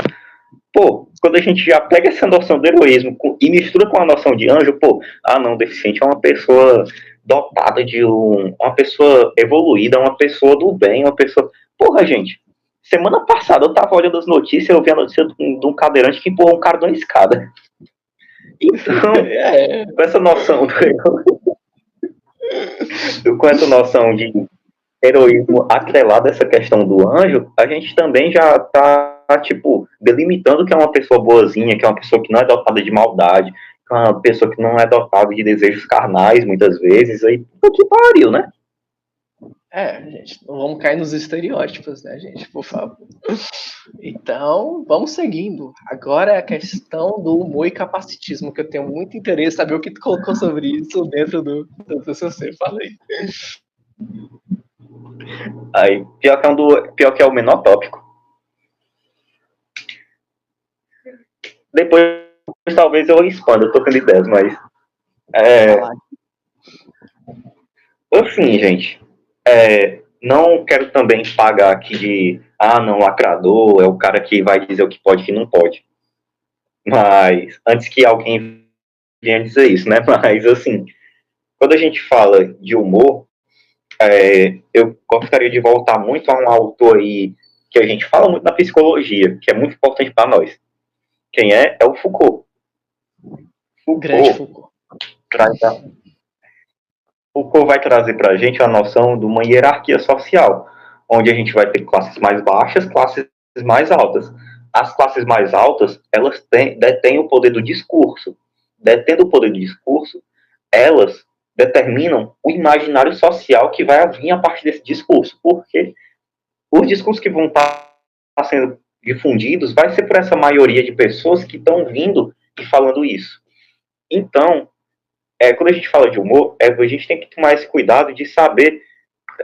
Pô, quando a gente já pega essa noção do heroísmo e mistura com a noção de anjo, pô, não, deficiente é uma pessoa dotada de uma pessoa evoluída, uma pessoa do bem, uma pessoa. Porra, gente, semana passada eu tava olhando as notícias, eu vi a notícia de um cadeirante que empurrou um cara de uma escada. Então, com essa noção com essa noção de heroísmo atrelado a essa questão do anjo, a gente também já tá, tipo, delimitando que é uma pessoa boazinha, que é uma pessoa que não é dotada de maldade, que é uma pessoa que não é dotada de desejos carnais, muitas vezes, aí, que pariu, né? Gente, não vamos cair nos estereótipos, né, gente, por favor. Então, vamos seguindo. Agora é a questão do humor e capacitismo, que eu tenho muito interesse em saber o que tu colocou sobre isso dentro do TCC. Fala aí. Aí, pior que é o menor tópico. Depois, talvez eu expanda, eu tô tendo ideias, mas... Assim, gente, não quero também pagar aqui de, não, lacrador, é o cara que vai dizer o que pode e o que não pode. Mas, antes que alguém venha dizer isso, né? Mas, assim, quando a gente fala de humor, eu gostaria de voltar muito a um autor aí que a gente fala muito na psicologia, que é muito importante para nós. Quem é? É o Foucault. Grande Foucault. Foucault vai trazer para a gente a noção de uma hierarquia social, onde a gente vai ter classes mais baixas, classes mais altas. As classes mais altas, elas detêm o poder do discurso. Detendo o poder do discurso, elas determinam o imaginário social que vai vir a partir desse discurso. Porque os discursos que vão estar sendo difundidos vai ser por essa maioria de pessoas que estão vindo e falando isso. Então, quando a gente fala de humor, a gente tem que tomar esse cuidado de saber,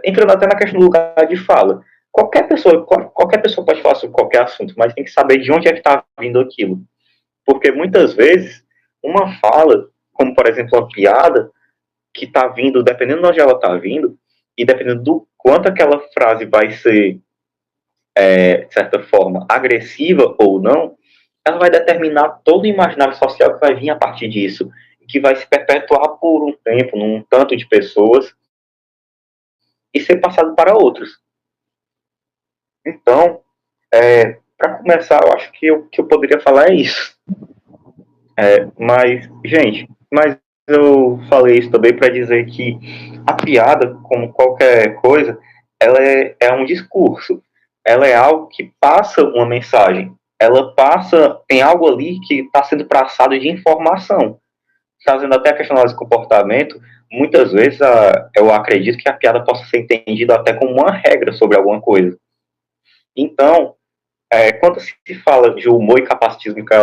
entrando até na questão do lugar de fala. Qualquer pessoa pode falar sobre qualquer assunto, mas tem que saber de onde é que está vindo aquilo. Porque muitas vezes, uma fala, como por exemplo uma piada, que está vindo, dependendo de onde ela está vindo, e dependendo do quanto aquela frase vai ser, de certa forma, agressiva ou não, ela vai determinar todo o imaginário social que vai vir a partir disso, que vai se perpetuar por um tempo, num tanto de pessoas, e ser passado para outros. Então, Para começar, eu acho que o que eu poderia falar é isso. Mas, gente, eu falei isso também para dizer que a piada, como qualquer coisa, ela é um discurso. Ela é algo que passa uma mensagem. Ela passa, tem algo ali que está sendo traçado de informação. Trazendo até a questão do comportamento, muitas vezes eu acredito que a piada possa ser entendida até como uma regra sobre alguma coisa. Então, quando se fala de humor e capacitismo, que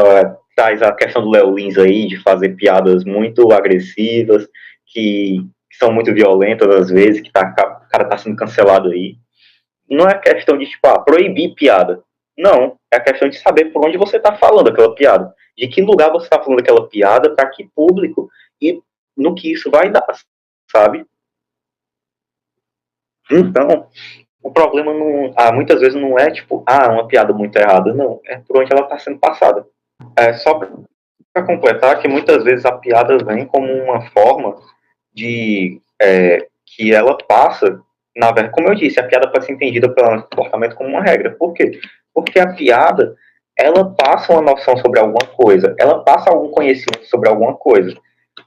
traz a questão do Léo Lins aí, de fazer piadas muito agressivas, que são muito violentas às vezes, o cara tá sendo cancelado aí. Não é questão de, tipo, proibir piada. Não, é a questão de saber por onde você tá falando aquela piada. De que lugar você tá falando aquela piada, para que público e no que isso vai dar, sabe? Então, o problema muitas vezes não é tipo, uma piada muito errada, não. É por onde ela está sendo passada. Só para completar, que muitas vezes a piada vem como uma forma de que ela passa, na verdade, como eu disse, a piada pode ser entendida pelo comportamento como uma regra. Por quê? Porque a piada, ela passa uma noção sobre alguma coisa, ela passa algum conhecimento sobre alguma coisa.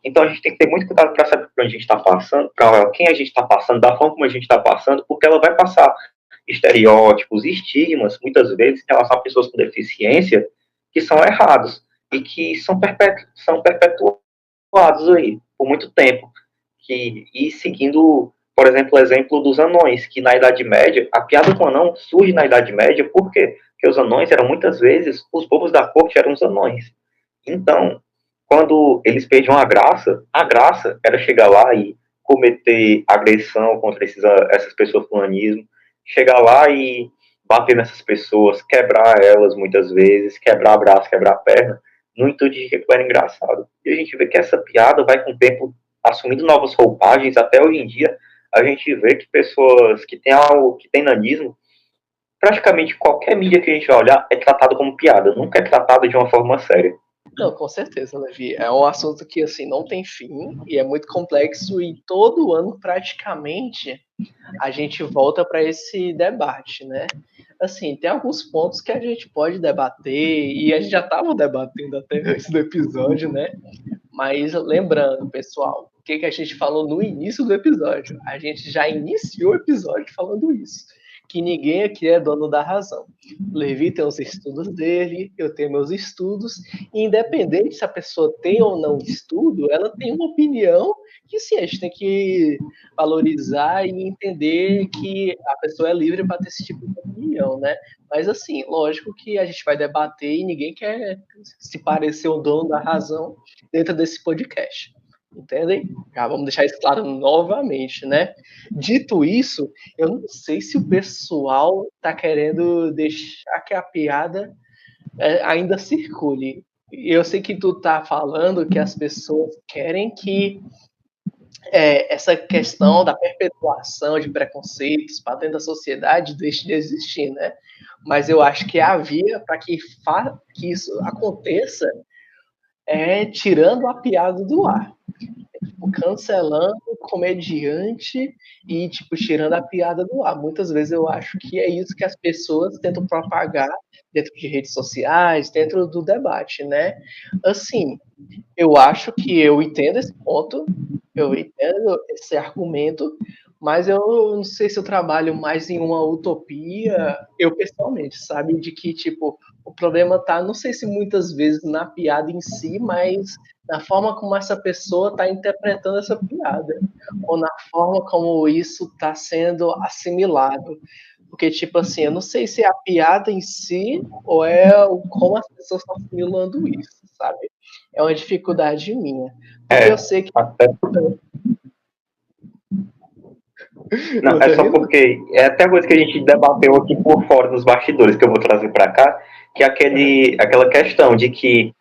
Então a gente tem que ter muito cuidado para saber para onde a gente está passando, para quem a gente está passando, da forma como a gente está passando, porque ela vai passar estereótipos, estigmas, muitas vezes, em relação a pessoas com deficiência, que são errados e que são perpetuados aí por muito tempo. E seguindo, por exemplo, o exemplo dos anões, que na Idade Média, a piada com anão surge na Idade Média, por quê? Porque os anões eram muitas vezes, os bobos da corte eram os anões. Então, quando eles perdiam a graça era chegar lá e cometer agressão contra essas pessoas com nanismo, chegar lá e bater nessas pessoas, quebrar elas muitas vezes, quebrar braço, quebrar perna, no intuito de que aquilo era engraçado. E a gente vê que essa piada vai com o tempo assumindo novas roupagens, até hoje em dia a gente vê que pessoas que têm algo, que têm nanismo, praticamente qualquer mídia que a gente vai olhar é tratado como piada, nunca é tratado de uma forma séria. Não, com certeza, Levi. É um assunto que assim não tem fim e é muito complexo e todo ano praticamente a gente volta para esse debate, né? Assim, tem alguns pontos que a gente pode debater e a gente já estava debatendo até antes do episódio, né? Mas lembrando, pessoal, o que a gente falou no início do episódio? A gente já iniciou o episódio falando isso, que ninguém aqui é dono da razão. O Levi tem os estudos dele, eu tenho meus estudos, e independente se a pessoa tem ou não estudo, ela tem uma opinião que sim, a gente tem que valorizar e entender que a pessoa é livre para ter esse tipo de opinião, né? Mas assim, lógico que a gente vai debater e ninguém quer se parecer o dono da razão dentro desse podcast. Entendem? Já vamos deixar isso claro novamente, né? Dito isso, eu não sei se o pessoal está querendo deixar que a piada ainda circule. Eu sei que tu tá falando que as pessoas querem que essa questão da perpetuação de preconceitos para dentro da sociedade deixe de existir, né? Mas eu acho que a via para que isso aconteça é tirando a piada do ar. Cancelando o comediante e, tipo, tirando a piada do ar. Muitas vezes eu acho que é isso que as pessoas tentam propagar dentro de redes sociais, dentro do debate, né? Assim, eu acho que eu entendo esse ponto, eu entendo esse argumento, mas eu não sei se eu trabalho mais em uma utopia, eu pessoalmente, sabe? De que, tipo, o problema tá, não sei se muitas vezes na piada em si, mas na forma como essa pessoa está interpretando essa piada, ou na forma como isso está sendo assimilado. Porque, tipo assim, eu não sei se é a piada em si ou é como as pessoas estão assimilando isso, sabe? É uma dificuldade minha. Porque eu sei que. Até... Não, é só porque é até a coisa que a gente debateu aqui por fora dos bastidores, que eu vou trazer para cá, que é aquela questão de que,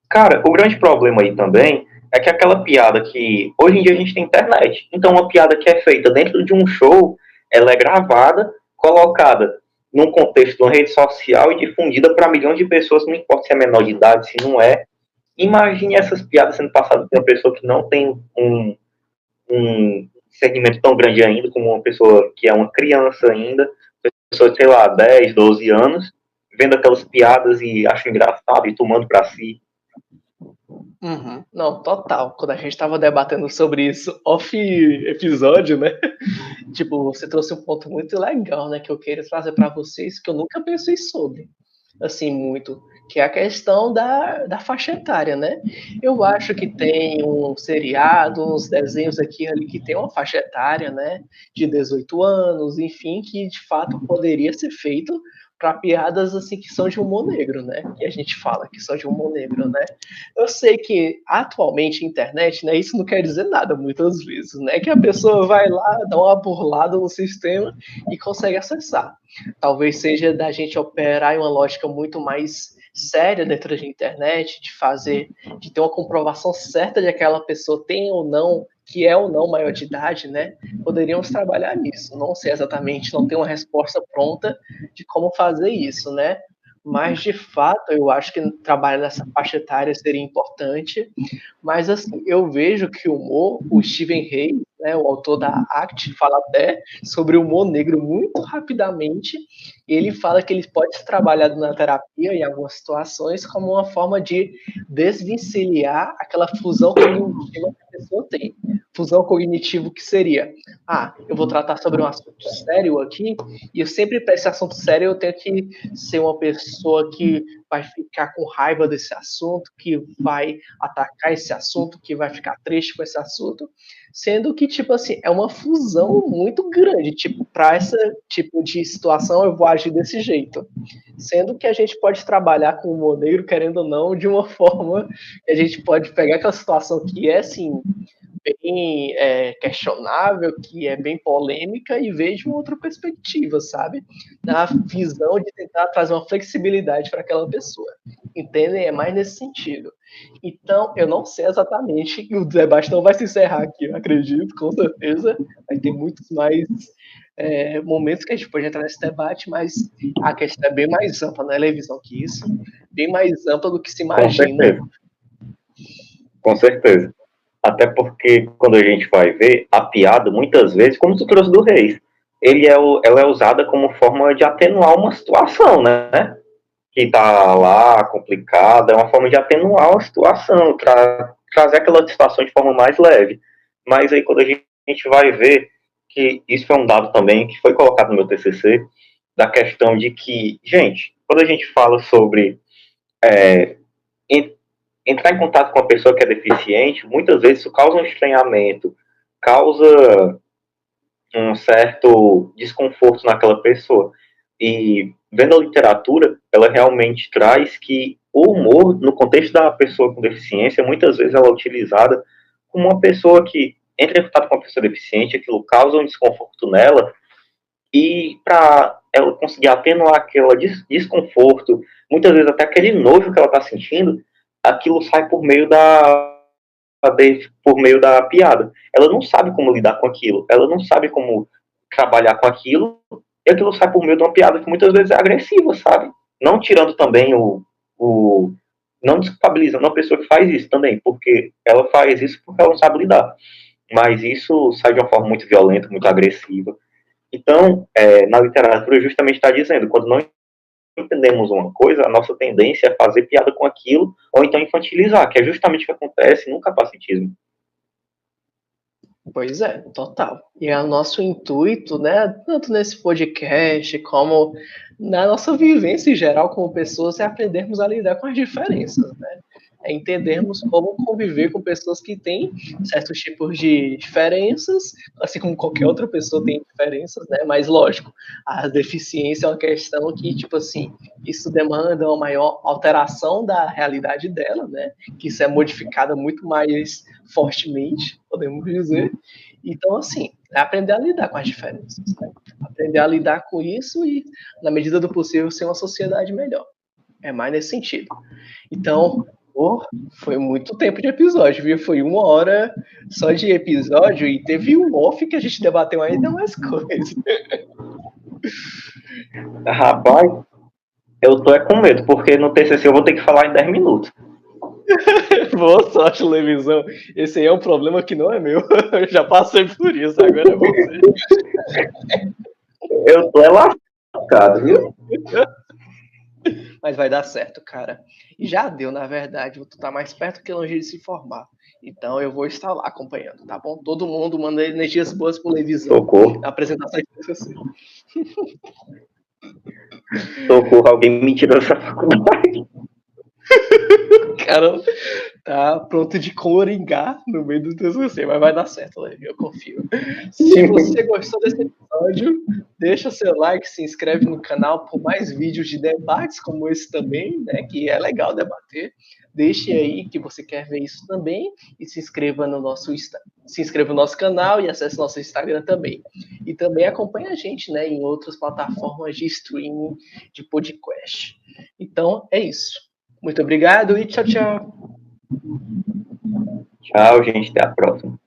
cara, o grande problema aí também é que aquela piada que hoje em dia a gente tem internet. Então, uma piada que é feita dentro de um show, ela é gravada, colocada num contexto de uma rede social e difundida para milhões de pessoas, não importa se é menor de idade, se não é. Imagine essas piadas sendo passadas por uma pessoa que não tem um segmento tão grande ainda, como uma pessoa que é uma criança ainda, pessoa de, sei lá, 10, 12 anos, vendo aquelas piadas e acha engraçado e tomando pra si. Uhum. Não, total. Quando a gente tava debatendo sobre isso off episódio, né? Tipo, você trouxe um ponto muito legal, né? Que eu queria trazer para vocês, que eu nunca pensei sobre, assim, muito, que é a questão da faixa etária, né? Eu acho que tem um seriado, uns desenhos aqui e ali que tem uma faixa etária, né? De 18 anos, enfim, que de fato poderia ser feito para piadas assim que são de humor negro, né? Que a gente fala que são de humor negro, né? Eu sei que atualmente a internet, né? Isso não quer dizer nada muitas vezes, né? Que a pessoa vai lá, dá uma burlada no sistema e consegue acessar. Talvez seja da gente operar em uma lógica muito mais séria dentro da internet, de ter uma comprovação certa de que aquela pessoa tem ou não, que é ou não maior de idade, né? Poderíamos trabalhar nisso. Não sei exatamente, não tenho uma resposta pronta de como fazer isso, né? Mas de fato, eu acho que trabalhar nessa faixa etária seria importante. Mas assim, eu vejo que o humor, o Stephen Hay, né, o autor da ACT, fala até sobre o humor negro muito rapidamente. Ele fala que ele pode ser trabalhado na terapia em algumas situações como uma forma de desvencilhar aquela fusão cognitiva que a pessoa tem. Fusão cognitivo que seria, eu vou tratar sobre um assunto sério aqui, e eu sempre para esse assunto sério eu tenho que ser uma pessoa que vai ficar com raiva desse assunto, que vai atacar esse assunto, que vai ficar triste com esse assunto, sendo que, tipo assim, é uma fusão muito grande, tipo, para esse tipo de situação eu vou agir desse jeito. Sendo que a gente pode trabalhar com o humor negro, querendo ou não, de uma forma que a gente pode pegar aquela situação que é, assim, bem questionável, que é bem polêmica, e ver de uma outra perspectiva, sabe? Na visão de tentar trazer uma flexibilidade para aquela pessoa. Entendem? É mais nesse sentido. Então, eu não sei exatamente, o debate não vai se encerrar aqui, eu acredito, com certeza. Vai ter muitos mais momentos que a gente pode entrar nesse debate, mas a questão é bem mais ampla, não é televisão que isso, bem mais ampla do que se imagina. Com certeza. Até porque quando a gente vai ver a piada, muitas vezes, como tu trouxe do Reis, ela é usada como forma de atenuar uma situação, né? Que tá lá complicada, é uma forma de atenuar a situação, trazer aquela situação de forma mais leve. Mas aí quando a gente vai ver que isso é um dado também que foi colocado no meu TCC, da questão de que, gente, quando a gente fala sobre entrar em contato com uma pessoa que é deficiente, muitas vezes isso causa um estranhamento, causa um certo desconforto naquela pessoa. E vendo a literatura, ela realmente traz que o humor, no contexto da pessoa com deficiência, muitas vezes ela é utilizada como uma pessoa que entra em contato com uma pessoa deficiente, aquilo causa um desconforto nela, e para ela conseguir atenuar aquele desconforto, muitas vezes até aquele nojo que ela está sentindo, aquilo sai por meio da piada. Ela não sabe como lidar com aquilo, ela não sabe como trabalhar com aquilo, e aquilo sai por meio de uma piada que muitas vezes é agressiva, sabe? Não tirando também não desculpabilizando a pessoa que faz isso também, porque ela faz isso porque ela não sabe lidar. Mas isso sai de uma forma muito violenta, muito agressiva. Então, na literatura justamente está dizendo, quando não entendemos uma coisa, a nossa tendência é fazer piada com aquilo, ou então infantilizar, que é justamente o que acontece no capacitismo. Pois é, total. E é o nosso intuito, né, tanto nesse podcast como na nossa vivência em geral como pessoas, é aprendermos a lidar com as diferenças, né? É entendermos como conviver com pessoas que têm certos tipos de diferenças, assim como qualquer outra pessoa tem diferenças, né? Mas lógico, a deficiência é uma questão que, tipo assim, isso demanda uma maior alteração da realidade dela, né? Que isso é modificada muito mais fortemente, podemos dizer. Então, assim, é aprender a lidar com as diferenças, né? Aprender a lidar com isso e, na medida do possível, ser uma sociedade melhor. É mais nesse sentido. Então, foi muito tempo de episódio, viu? Foi 1 hora só de episódio e teve um off que a gente debateu ainda mais coisas. Rapaz, eu tô com medo, porque no TCC eu vou ter que falar em 10 minutos. Boa sorte, televisão. Esse aí é um problema que não é meu. Eu já passei por isso, agora é você. Eu tô lascado, viu? Mas vai dar certo, cara. E já deu, na verdade. Tu tá mais perto que longe de se formar. Então eu vou estar lá acompanhando, tá bom? Todo mundo manda energias boas pro Levisão. Socorro. Na apresentação de TCC. Socorro, alguém me tirou dessa faculdade. Cara, tá pronto de coringar no meio do TCC, mas vai dar certo, Levi, eu confio. Se você gostou desse episódio, deixa seu like, se inscreve no canal por mais vídeos de debates como esse também, né, que é legal debater. Deixe aí que você quer ver isso também e se inscreva no nosso canal e acesse nosso Instagram também. E também acompanhe a gente, né, em outras plataformas de streaming de podcast. Então, é isso. Muito obrigado e tchau, tchau. Tchau, gente. Até a próxima.